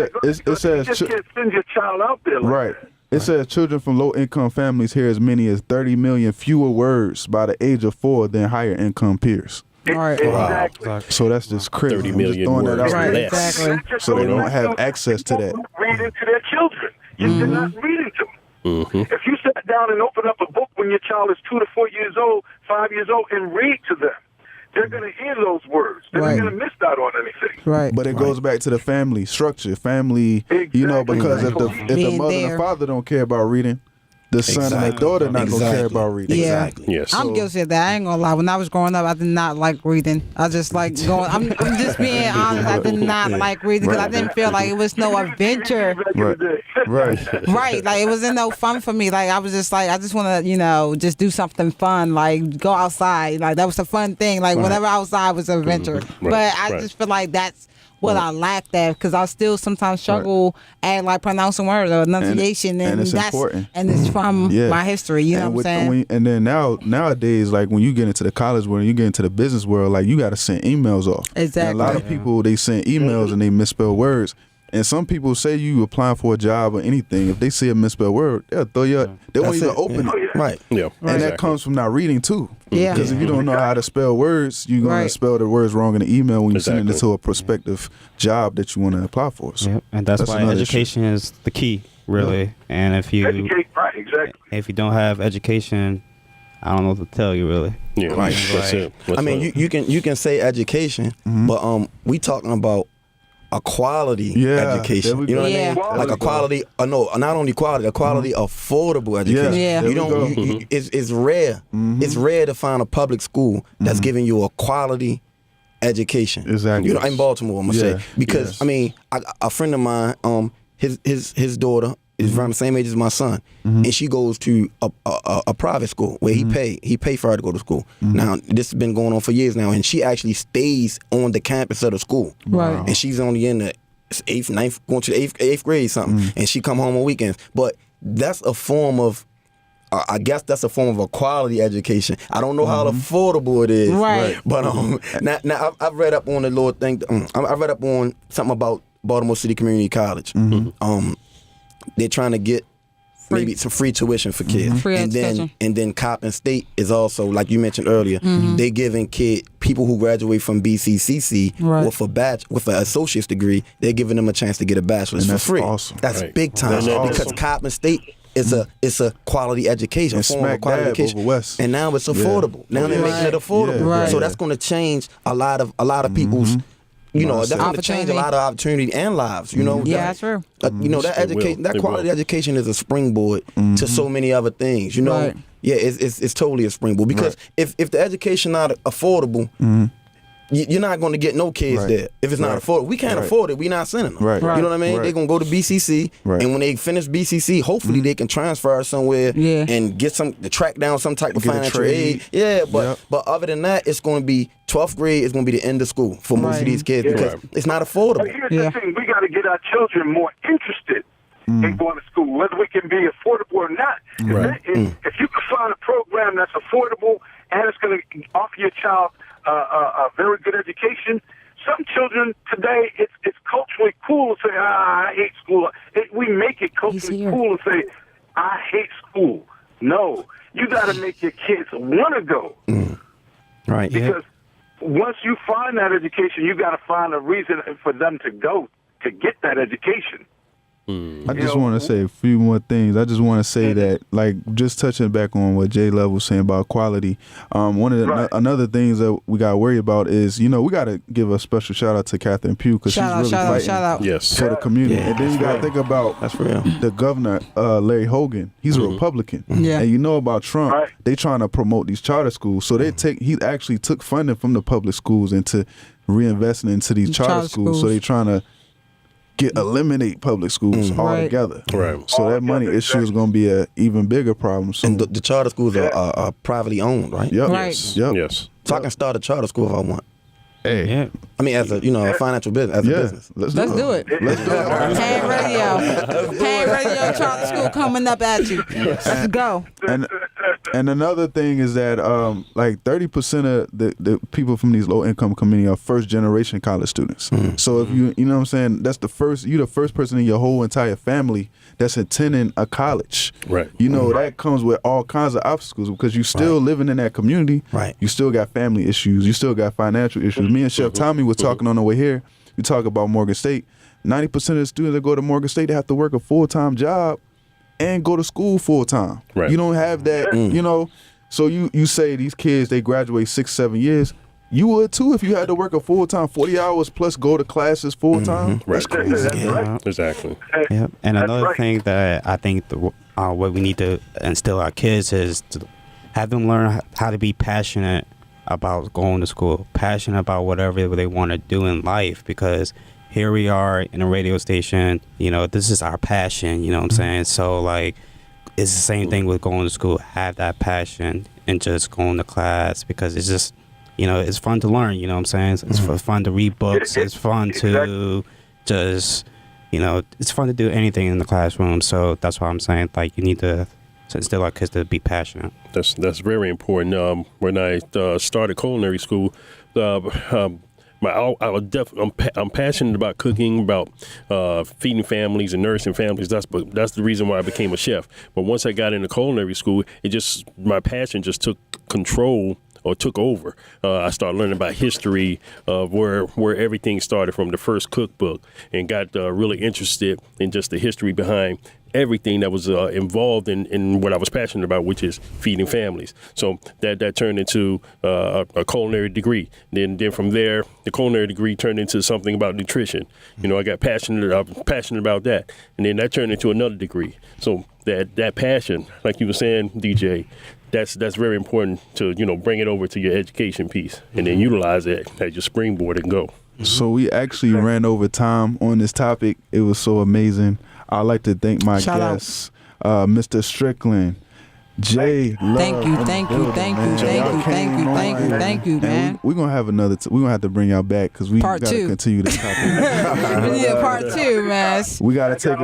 can't send your child out there like that. It says children from low-income families hear as many as 30 million fewer words by the age of 4 than higher-income peers. Right. Exactly. So that's just crazy. 30 million words less. Exactly. So they don't have access to that. Reading to their children. They're not reading to them. If you sat down and open up a book when your child is 2 to 4 years old, 5 years old, and read to them, they're going to hear those words. They're not going to miss out on anything. Right. But it goes back to the family structure, because if the mother and father don't care about reading, the son and the daughter not gonna care about reading. Yeah. Exactly. Yes. I'm guilty of that. I ain't gonna lie. When I was growing up, I did not like reading. I just like going. I'm just being honest. I did not like reading because I didn't feel like it was no adventure. Right. Like it wasn't no fun for me. Like I was just like I just want to just do something fun. Like go outside. Like that was a fun thing. Like whatever outside was an adventure. But I just feel like that's what I lacked at because I still sometimes struggle at like pronouncing words or enunciation, and it's that's important. And it's from my history. You know what I'm saying? And then nowadays, like when you get into the college world, you get into the business world, like you got to send emails off. Exactly. And a lot of people they send emails and they misspell words. And some people say you applying for a job or anything. If they see a misspelled word, they'll throw you up. They won't even open it. Right. Yeah. And that comes from not reading too. Yeah. Because if you don't know how to spell words, you're going to spell the words wrong in the email when you send it to a prospective job that you want to apply for. So and that's why education is the key, really. Yeah. And if you if you don't have education, I don't know what to tell you, really. Yeah. Right. That's it. I mean, you can say education, but we talking about a quality education. You know what I mean? Like a quality, not only quality, a quality affordable education. Yeah. You don't. It's rare. It's rare to find a public school that's giving you a quality education. Exactly. You know, in Baltimore, I'm gonna say because I mean, a friend of mine, his daughter is around the same age as my son, and she goes to a private school where he pay for her to go to school. Now this has been going on for years now, and she actually stays on the campus of the school. Right. And she's only in the 8th, 9th, going to the 8th grade something, and she come home on weekends. But that's a form of I guess that's a form of a quality education. I don't know how affordable it is. Right. But now I've read up on the little thing. I read up on something about Baltimore City Community College. They're trying to get maybe some free tuition for kids. Free education. And then Coppin State is also, like you mentioned earlier, they giving people who graduate from BCCC with an associate's degree, they're giving them a chance to get a bachelor's for free. Awesome. That's big time because Coppin State it's a quality education, and smack dab over West. And now it's affordable. Now they're making it affordable. So that's going to change a lot of people's. That's going to change a lot of opportunity and lives. That's true. That education, that quality education is a springboard to so many other things. Yeah, it's totally a springboard because if the education not affordable. You're not going to get no kids there if it's not affordable. We can't afford it. We're not sending them. You know what I mean? They're going to go to BCC, and when they finish BCC, hopefully they can transfer somewhere and get to track down some type of financial aid. Yeah, but other than that, it's going to be 12th grade is going to be the end of school for most of these kids because it's not affordable. But here's the thing: we got to get our children more interested in going to school, whether we can be affordable or not. If you can find a program that's affordable and it's going to offer your child a very good education. Some children today, it's culturally cool to say, I hate school. We make it culturally cool to say, I hate school. No, you got to make your kids want to go. Right. Because once you find that education, you got to find a reason for them to go to get that education. I just want to say a few more things. I just want to say that, like, just touching back on what Jay Luv was saying about quality. One of the another things that we got to worry about is, we got to give a special shout out to Catherine Pugh because she's really fighting for the community. And then you got to think about the governor, Larry Hogan. He's a Republican, and you know about Trump. They trying to promote these charter schools, so he actually took funding from the public schools into reinvesting into these charter schools. So they trying to eliminate public schools altogether. So that money issue is going to be an even bigger problem soon. And the charter schools are privately owned, right? Yes. So I can start a charter school if I want. Hey, I mean, as a a financial business, as a business. Let's do it. H.A.N.D Radio charter school coming up at you. Let's go. And another thing is that like 30% of the people from these low income community are first generation college students. So if you know what I'm saying, you're the first person in your whole entire family that's attending a college. That comes with all kinds of obstacles because you still living in that community. You still got family issues. You still got financial issues. Me and Chef Tommie were talking on the way here. We talk about Morgan State. 90% of the students that go to Morgan State, they have to work a full-time job and go to school full-time. You don't have that, So you say these kids, they graduate 6-7 years. You would too if you had to work a full-time 40 hours plus go to classes full-time. That's crazy. Exactly. And another thing that I think what we need to instill our kids is to have them learn how to be passionate about going to school, passionate about whatever they want to do in life, because here we are in a radio station, this is our passion, you know what I'm saying? So, like, it's the same thing with going to school. Have that passion and just going to class because it's just, it's fun to learn, you know what I'm saying? It's fun to read books. It's fun to just, it's fun to do anything in the classroom. So that's why I'm saying, like, you need to instill our kids to be passionate. That's very important. When I started culinary school, I'm passionate about cooking, about feeding families and nursing families. That's the reason why I became a chef. But once I got into culinary school, my passion just took control or took over. I started learning about history of where everything started from the first cookbook, and got really interested in just the history behind everything that was involved in what I was passionate about, which is feeding families. So that turned into a culinary degree. Then from there, the culinary degree turned into something about nutrition. I got passionate about that, and then that turned into another degree. So that passion, like you were saying, DJ, that's very important to bring it over to your education piece, and then utilize it as your springboard and go. So we actually ran over time on this topic. It was so amazing. I'd like to thank my guests, Mr. Strickland, Jay Luv. Thank you, man. We're gonna have another. We're gonna have to bring y'all back because we gotta continue this topic. We need a part 2, man. We gotta take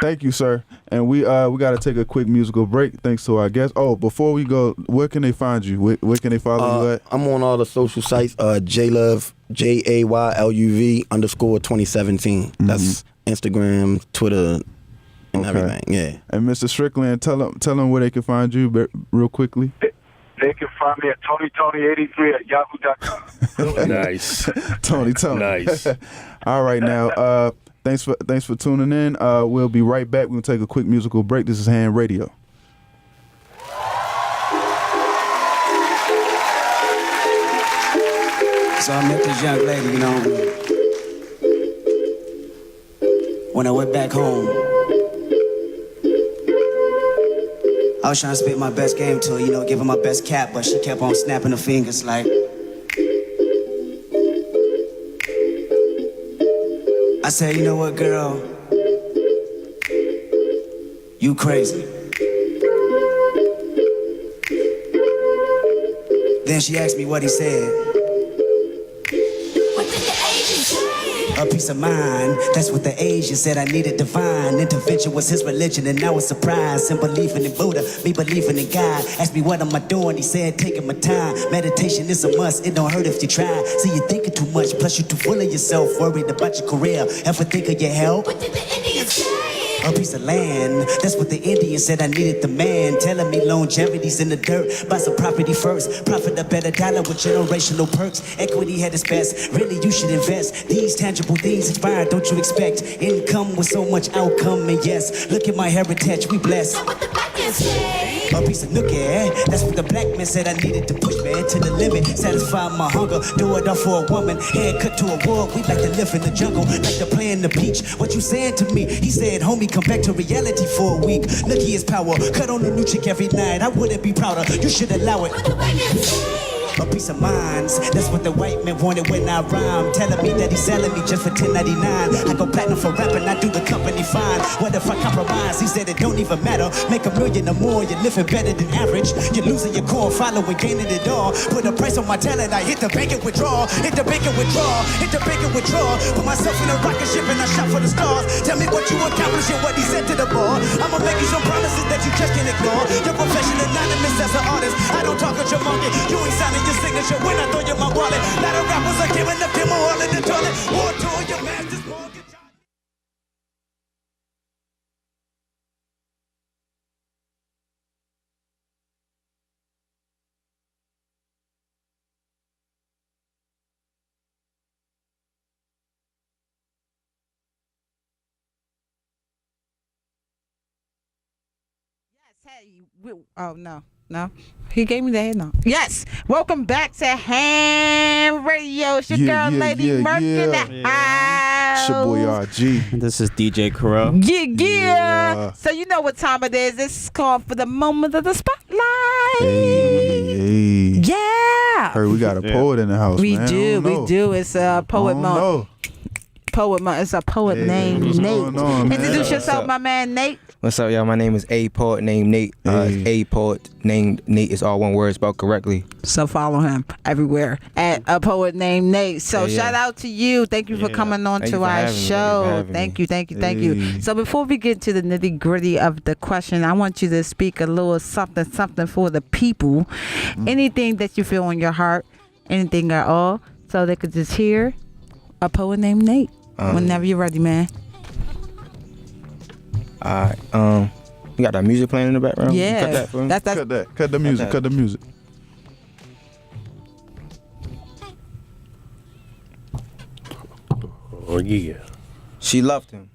Thank you, sir. And we got to take a quick musical break. Thanks to our guest. Oh, before we go, where can they find you? Where can they follow you at? I'm on all the social sites. Jay Luv, JAYLUV _2017. That's Instagram, Twitter, and everything. Yeah. And Mr. Strickland, tell them where they can find you real quickly. They can find me at TonyTony83 at yahoo.com. Nice. Tony. Nice. All right, now. Thanks for tuning in. We'll be right back. We'll take a quick musical break. This is H.A.N.D Radio. So I met this young lady, you know. When I went back home, I was trying to spit my best game to her, you know, give her my best cap, but she kept on snapping her fingers like. I said, you know what, girl? You crazy. Then she asked me what he said. A peace of mind, that's what the Asian said. I needed divine intervention was his religion, and I was surprised. And believing in Buddha, me believing in God. Asked me what am I doing, he said taking my time. Meditation is a must, it don't hurt if you try. See, you're thinking too much, plus you're too full of yourself. Worried about your career, ever think of your health? What did the Indians say? A piece of land, that's what the Indian said. I needed the man, telling me longevity's in the dirt. Buy some property first, profit a better dollar with generational perks. Equity at its best, really you should invest. These tangible things expire, don't you expect income with so much outcome? And yes, look at my heritage, we blessed. So what the black man say? A piece of nookie, that's what the black man said. I needed to push me to the limit, satisfy my hunger, do it all for a woman. Head cut to a world, we like to live in the jungle, like to play in the beach. What you saying to me? He said, homie, come back to reality for a week. Nookie is power, cut on a new chick every night. I wouldn't be prouder, you should allow it. What the black man say? A piece of minds, that's what the white man wanted when I rhyme. Telling me that he's selling me just for $10.99. I go platinum for rapping, I do the company fine. What if I compromise? He said it don't even matter. Make $1 million or more, you're living better than average. You're losing your core, following, gaining it all. Put a price on my talent, I hit the bank and withdraw. Hit the bank and withdraw, hit the bank and withdraw. Put myself in a rocket ship and I shot for the stars. Tell me what you accomplished and what he said to the bar. I'ma make you some promises that you just can't ignore. Your profession anonymous as an artist. I don't talk at your monkey, you ain't signing your signature when I throw you my wallet. Lot of rappers are giving the demo all in the toilet. War tour, your master's mortgage. Oh no. He gave me the head no. Yes. Welcome back to H.A.N.D Radio. It's your girl, Lady Merc in the house. It's your boy RG. This is DJ Corral. Yeah. So you know what time it is. It's called for the moment of the spotlight. Hey. Yeah. Heard we got a poet in the house. We man. do. It's a poet month. It's a poet named Nate. Introduce yourself, my man Nate. What's up, y'all? My name is A Poet named Nate. A Poet named Nate is all one word spelled correctly. So follow him everywhere at A Poet named Nate. So shout out to you. Thank you for coming on to our show. Thank you. So before we get to the nitty gritty of the question, I want you to speak a little something for the people. Anything that you feel on your heart, anything at all, so they could just hear A Poet named Nate. Whenever you're ready, man. Alright, you got that music playing in the background? Yeah. Cut that for me? Cut the music. Oh yeah. She loved him.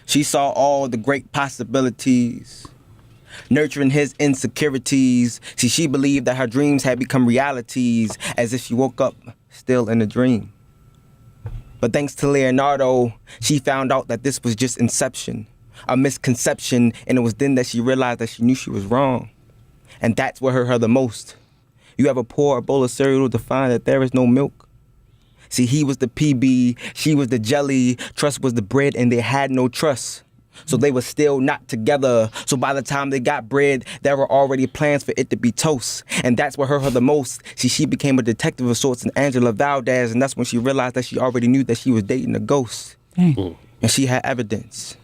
She saw all the great possibilities, nurturing his insecurities. See, she believed that her dreams had become realities, as if she woke up still in a dream. But thanks to Leonardo, she found out that this was just inception, a misconception, and it was then that she realized that she knew she was wrong. And that's what hurt her the most. You ever pour a bowl of cereal to find that there is no milk? See, he was the PB, she was the jelly, trust was the bread, and they had no trust. So they were still not together. So by the time they got bread, there were already plans for it to be toast. And that's what hurt her the most. See, she became a detective of sorts in Angela Valdez, and that's when she realized that she already knew that she was dating a ghost. and she had evidence.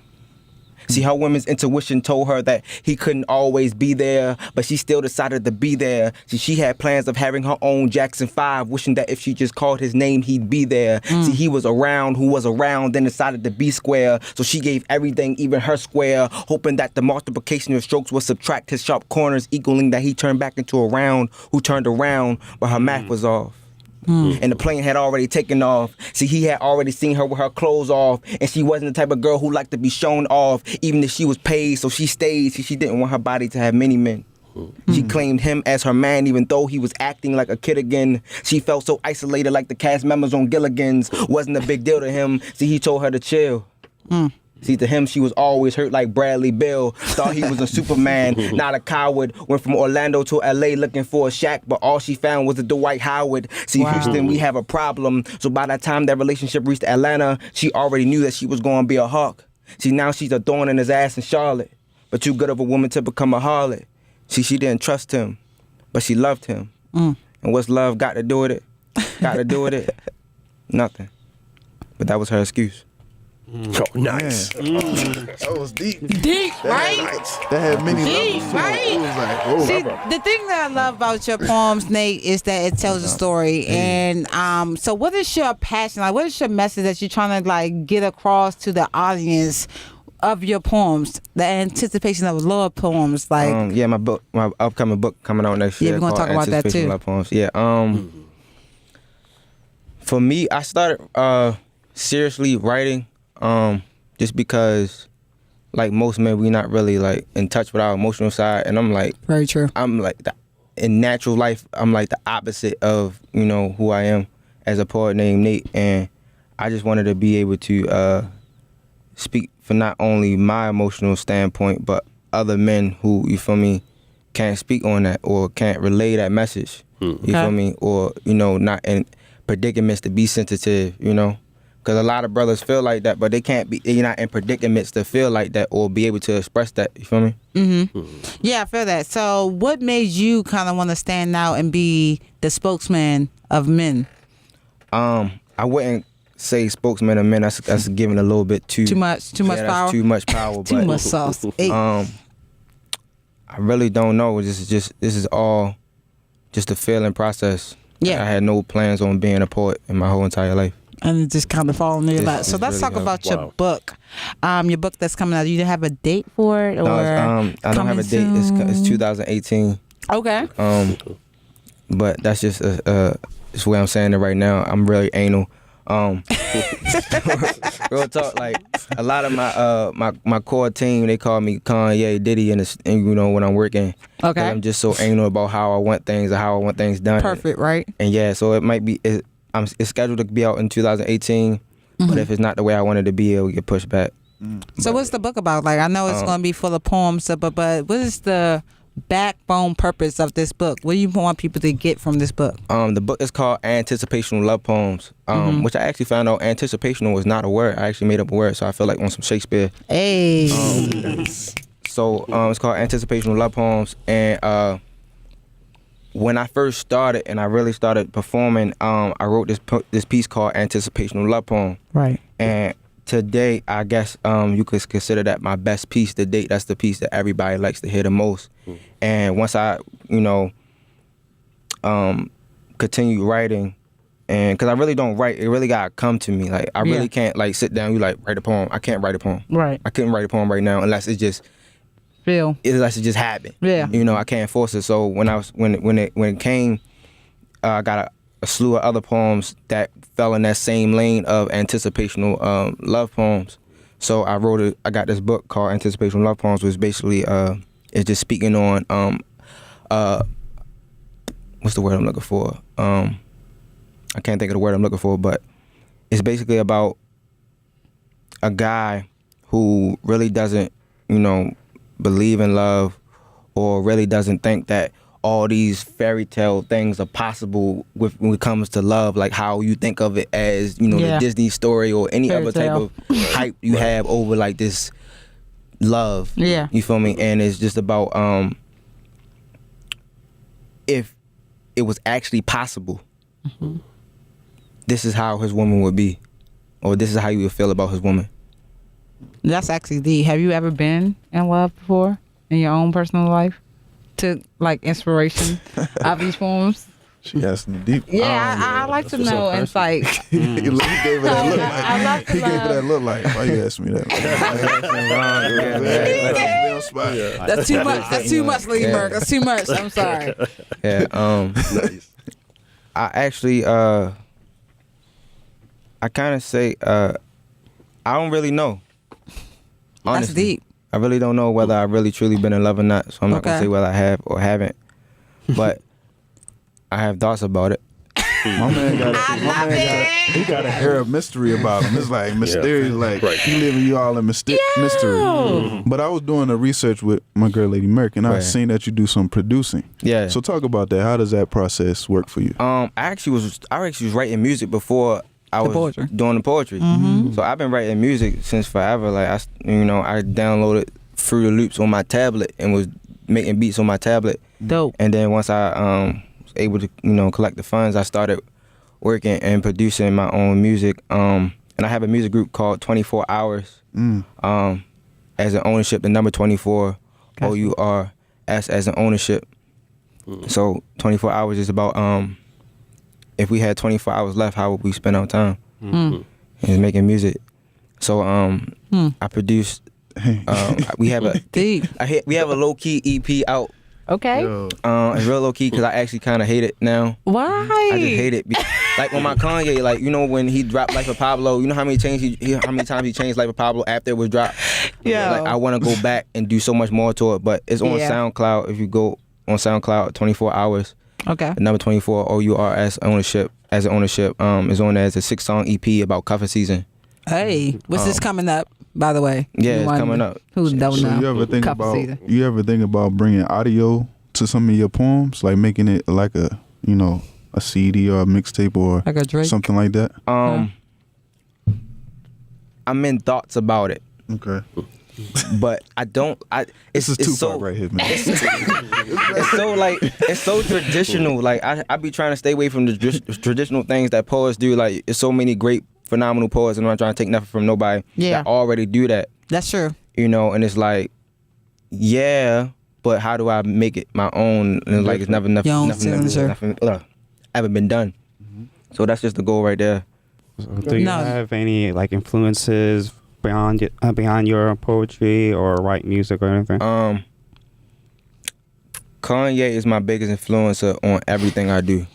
See, her woman's intuition told her that he couldn't always be there, but she still decided to be there. See, she had plans of having her own Jackson 5, wishing that if she just called his name, he'd be there. See, he was around, who was around, then decided to be square. So she gave everything, even her square, hoping that the multiplication of strokes would subtract his sharp corners, equaling that he turned back into a round who turned around, but her math was off. And the plane had already taken off. See, he had already seen her with her clothes off, and she wasn't the type of girl who liked to be shown off, even if she was paid, so she stayed. See, she didn't want her body to have many men. She claimed him as her man, even though he was acting like a kid again. She felt so isolated, like the cast members on Gilligan's. Wasn't a big deal to him. See, he told her to chill. See, to him, she was always hurt like Bradley Bill. Thought he was a Superman, not a coward. Went from Orlando to L.A. looking for a shack, but all she found was a Dwight Howard. See, Houston, we have a problem. So by the time that relationship reached Atlanta, she already knew that she was going to be a hawk. See, now she's a thorn in his ass in Charlotte, but too good of a woman to become a harlot. See, she didn't trust him, but she loved him. And what's love got to do with it? Got to do with it? Nothing. But that was her excuse. Oh, nice. That was deep. Deep, right? That had many Deep, levels to right? it. It was like, whoa. See, the thing that I love about your poems, Nate, is that it tells a story. And so what is your passion? Like, what is your message that you're trying to, like, get across to the audience of your poems? The anticipation of love poems, like... yeah, my upcoming book coming out next year. Yeah, we're going to talk about that, too. Love poems. Yeah, for me, I started seriously writing just because, like most men, we not really like in touch with our emotional side, and I'm like, very true. I'm like in natural life, I'm like the opposite of who I am as a poet named Nate, and I just wanted to be able to speak for not only my emotional standpoint, but other men who, you feel me, can't speak on that or can't relay that message. You feel me, or not in predicaments to be sensitive, Because a lot of brothers feel like that, but they can't be. You're not in predicaments to feel like that or be able to express that. You feel me? Yeah, I feel that. So, what made you kind of want to stand out and be the spokesman of men? I wouldn't say spokesman of men. That's giving a little bit too much power. Too much power. Too much sauce. I really don't know. This is all just a feeling process. Yeah, I had no plans on being a poet in my whole entire life. And it just kind of falling in your lap. So let's talk about your book. Your book that's coming out. You didn't have a date for it, or I don't have a date. It's 2018. Okay. But that's just it's the way I'm saying it right now. I'm really anal. Real talk. Like a lot of my core team, they call me Kanye, Diddy, and when I'm working. Okay. I'm just so anal about how I want things and how I want things done. Perfect, right? And yeah, so it might be. It's scheduled to be out in 2018, but if it's not the way I want it to be, it'll get pushed back. So what's the book about? Like, I know it's going to be full of poems, but what is the backbone purpose of this book? What do you want people to get from this book? The book is called Anticipational Love Poems, which I actually found out anticipational was not a word. I actually made up a word, so I feel like on some Shakespeare. Hey. So it's called Anticipational Love Poems, and when I first started and I really started performing, I wrote this piece called Anticipational Love Poem. Right. And today, I guess you could consider that my best piece to date. That's the piece that everybody likes to hear the most. And once I, continue writing, and because I really don't write, it really gotta come to me. Like I really can't like sit down. You like write a poem. I can't write a poem. Right. I couldn't write a poem right now unless it just. Unless it just happened. Yeah. I can't force it. So when it came, I got a slew of other poems that fell in that same lane of anticipational love poems. So I got this book called Anticipational Love Poems, which basically is just speaking on what's the word I'm looking for? I can't think of the word I'm looking for, but it's basically about a guy who really doesn't, believe in love, or really doesn't think that all these fairy tale things are possible when it comes to love, like how you think of it as, the Disney story or any fairy other type tale. of hype you have over like this love. Yeah. You feel me? And it's just about if it was actually possible, this is how his woman would be, or this is how you would feel about his woman. That's actually deep. Have you ever been in love before in your own personal life? To like inspiration of these poems? She asking deep. Yeah, I like to know. And it's like He gave her that look. I like to He gave her know. that look like. Why you ask me that? That's too much. That's too much, Lee Merck. That's too much. I'm sorry. Yeah. I actually I kind of say I don't really know. Honestly. That's deep. I really don't know whether I really truly been in love or not. So I'm not gonna say whether I have or haven't. But I have thoughts about it. My man got an air of mystery about him. It's like mysterious, like he leaving you all in mystery. But I was doing the research with my girl, Lady Merck, and I seen that you do some producing. Yeah. So talk about that. How does that process work for you? I actually was writing music before I was doing the poetry. So I've been writing music since forever. Like I downloaded Fruity Loops on my tablet and was making beats on my tablet. Dope. And then once I was able to collect the funds, I started working and producing my own music. And I have a music group called 24 Hours. As an ownership, the number 24, OURS as an ownership. So 24 hours is about if we had 24 hours left, how would we spend our time? And making music. So I produced. We have a we have a low key EP out. Okay. It's real low key because I actually kind of hate it now. Why? I just hate it. Like when my Kanye, like when he dropped Life of Pablo, you know how many times he changed Life of Pablo after it was dropped. Yeah. Like I want to go back and do so much more to it, but it's on SoundCloud. If you go on SoundCloud, 24 Hours. Okay. The number 24 OURS ownership is on there as a 6-song EP about cuffing season. Hey, what's this coming up? By the way, yeah, it's coming up. Who don't know? You ever think about bringing audio to some of your poems, like making it like a CD or a mixtape or like a Drake? Something like that? I'm in thoughts about it. Okay. But I don't. This is Tupac right here, man. It's so traditional. Like I be trying to stay away from the traditional things that poets do. Like it's so many great, phenomenal poets, and I'm not trying to take nothing from nobody. Yeah. That already do that. That's true. And it's like, but how do I make it my own? And like it's never nothing ever been done. So that's just the goal right there. So do you have any like influences beyond your poetry or write music or anything? Kanye is my biggest influencer on everything I do.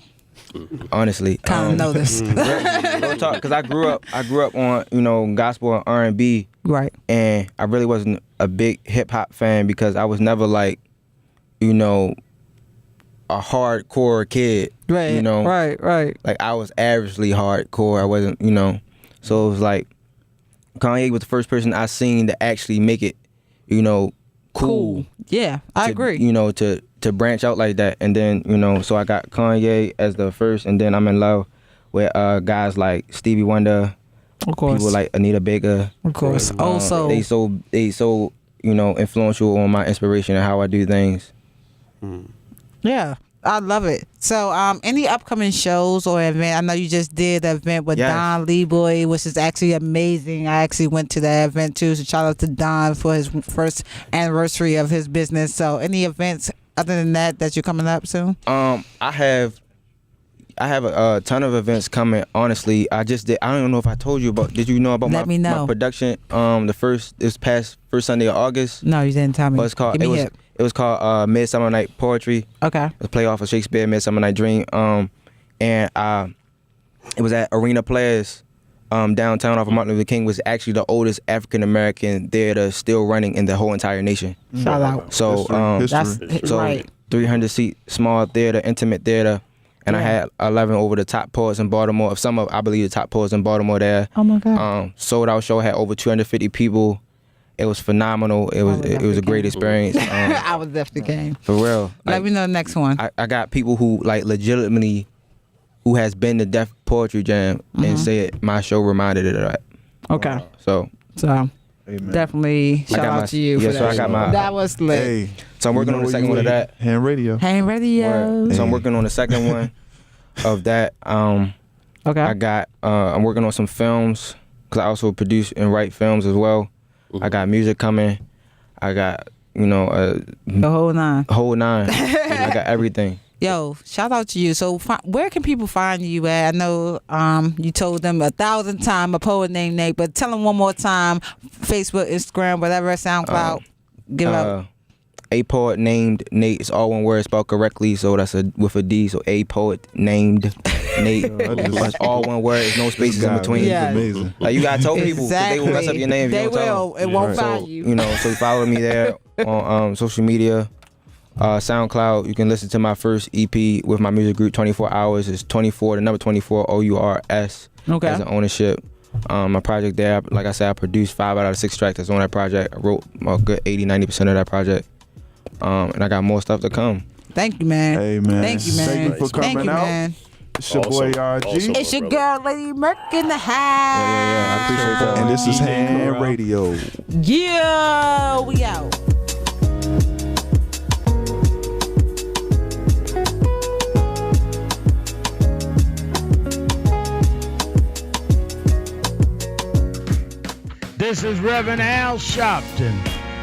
Honestly, kind of know this. Real talk, because I grew up on gospel and R&B, right? And I really wasn't a big hip hop fan because I was never like, a hardcore kid, right? Right. Like I was averagely hardcore. I wasn't, So it was like Kanye was the first person I seen to actually make it, cool. Yeah, I agree. To branch out like that, and then so I got Kanye as the first, and then I'm in love with guys like Stevie Wonder, of course, people like Anita Baker, of course. Also, they so influential on my inspiration and how I do things. Yeah, I love it. So, any upcoming shows or event? I know you just did an event with Don Leeboy, which is actually amazing. I actually went to that event too. So, shout out to Don for his first anniversary of his business. So, any events other than that you're coming up soon? I have a ton of events coming. Honestly, I just did. I don't know if I told you about. Did you know about my production? This past first Sunday of August. No, you didn't tell me. But it was called Midsummer Night Poetry. Okay. It was a play off of Shakespeare, Midsummer Night Dream. And it was at Arena Players downtown off of Martin Luther King. Was actually the oldest African American theater still running in the whole entire nation. Shout out. So that's right. 300-seat small theater, intimate theater. And I had 11 over the top poets in Baltimore. I believe the top poets in Baltimore there. Oh my God. Sold out show, had over 250 people. It was phenomenal. It was a great experience. I was definitely game. For real. Let me know the next one. I got people who like legitimately who has been to Def Poetry Jam and said my show reminded it of that. Okay. Wow. So definitely shout out to you for that. That was lit. Hey, so I'm working on the second one of that. H.A.N.D Radio. H.A.N.D Radio. Right. So I'm working on the second one of that. Okay. I'm working on some films because I also produce and write films as well. I got music coming. I got, the whole nine. I got everything. Yo, shout out to you. So where can people find you at? I know you told them 1,000 times a poet named Nate, but tell them one more time. Facebook, Instagram, whatever, SoundCloud. Give it up. A poet named Nate. It's all one word spelled correctly, so that's with a D. So a poet named Nate. That's all one word. There's no spaces in between. Yeah. Amazing. Like you gotta tell people, 'cause they will mess up your name. They if you don't tell will. them. It won't find you. So follow me there on social media, SoundCloud. You can listen to my first EP with my music group, 24 Hours. It's 24, the number 24, OURS. Okay. As an ownership. My project there, like I said, I produced 5 out of 6 tracks that's on that project. I wrote a good 80-90% of that project. And I got more stuff to come. Thank you, man. Hey, man. Thank you, man. Thank you for coming out. Man. It's your boy RG. It's your girl, Lady Merc in the house. Yeah. I appreciate that. And this is H.A.N.D Radio. Yeah, we out. This is Reverend Al Sharpton.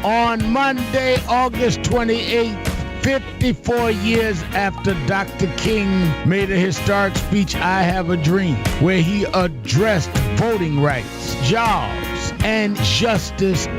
On Monday, August 28th, 54 years after Dr. King made a historic speech, I Have a Dream, where he addressed voting rights, jobs, and justice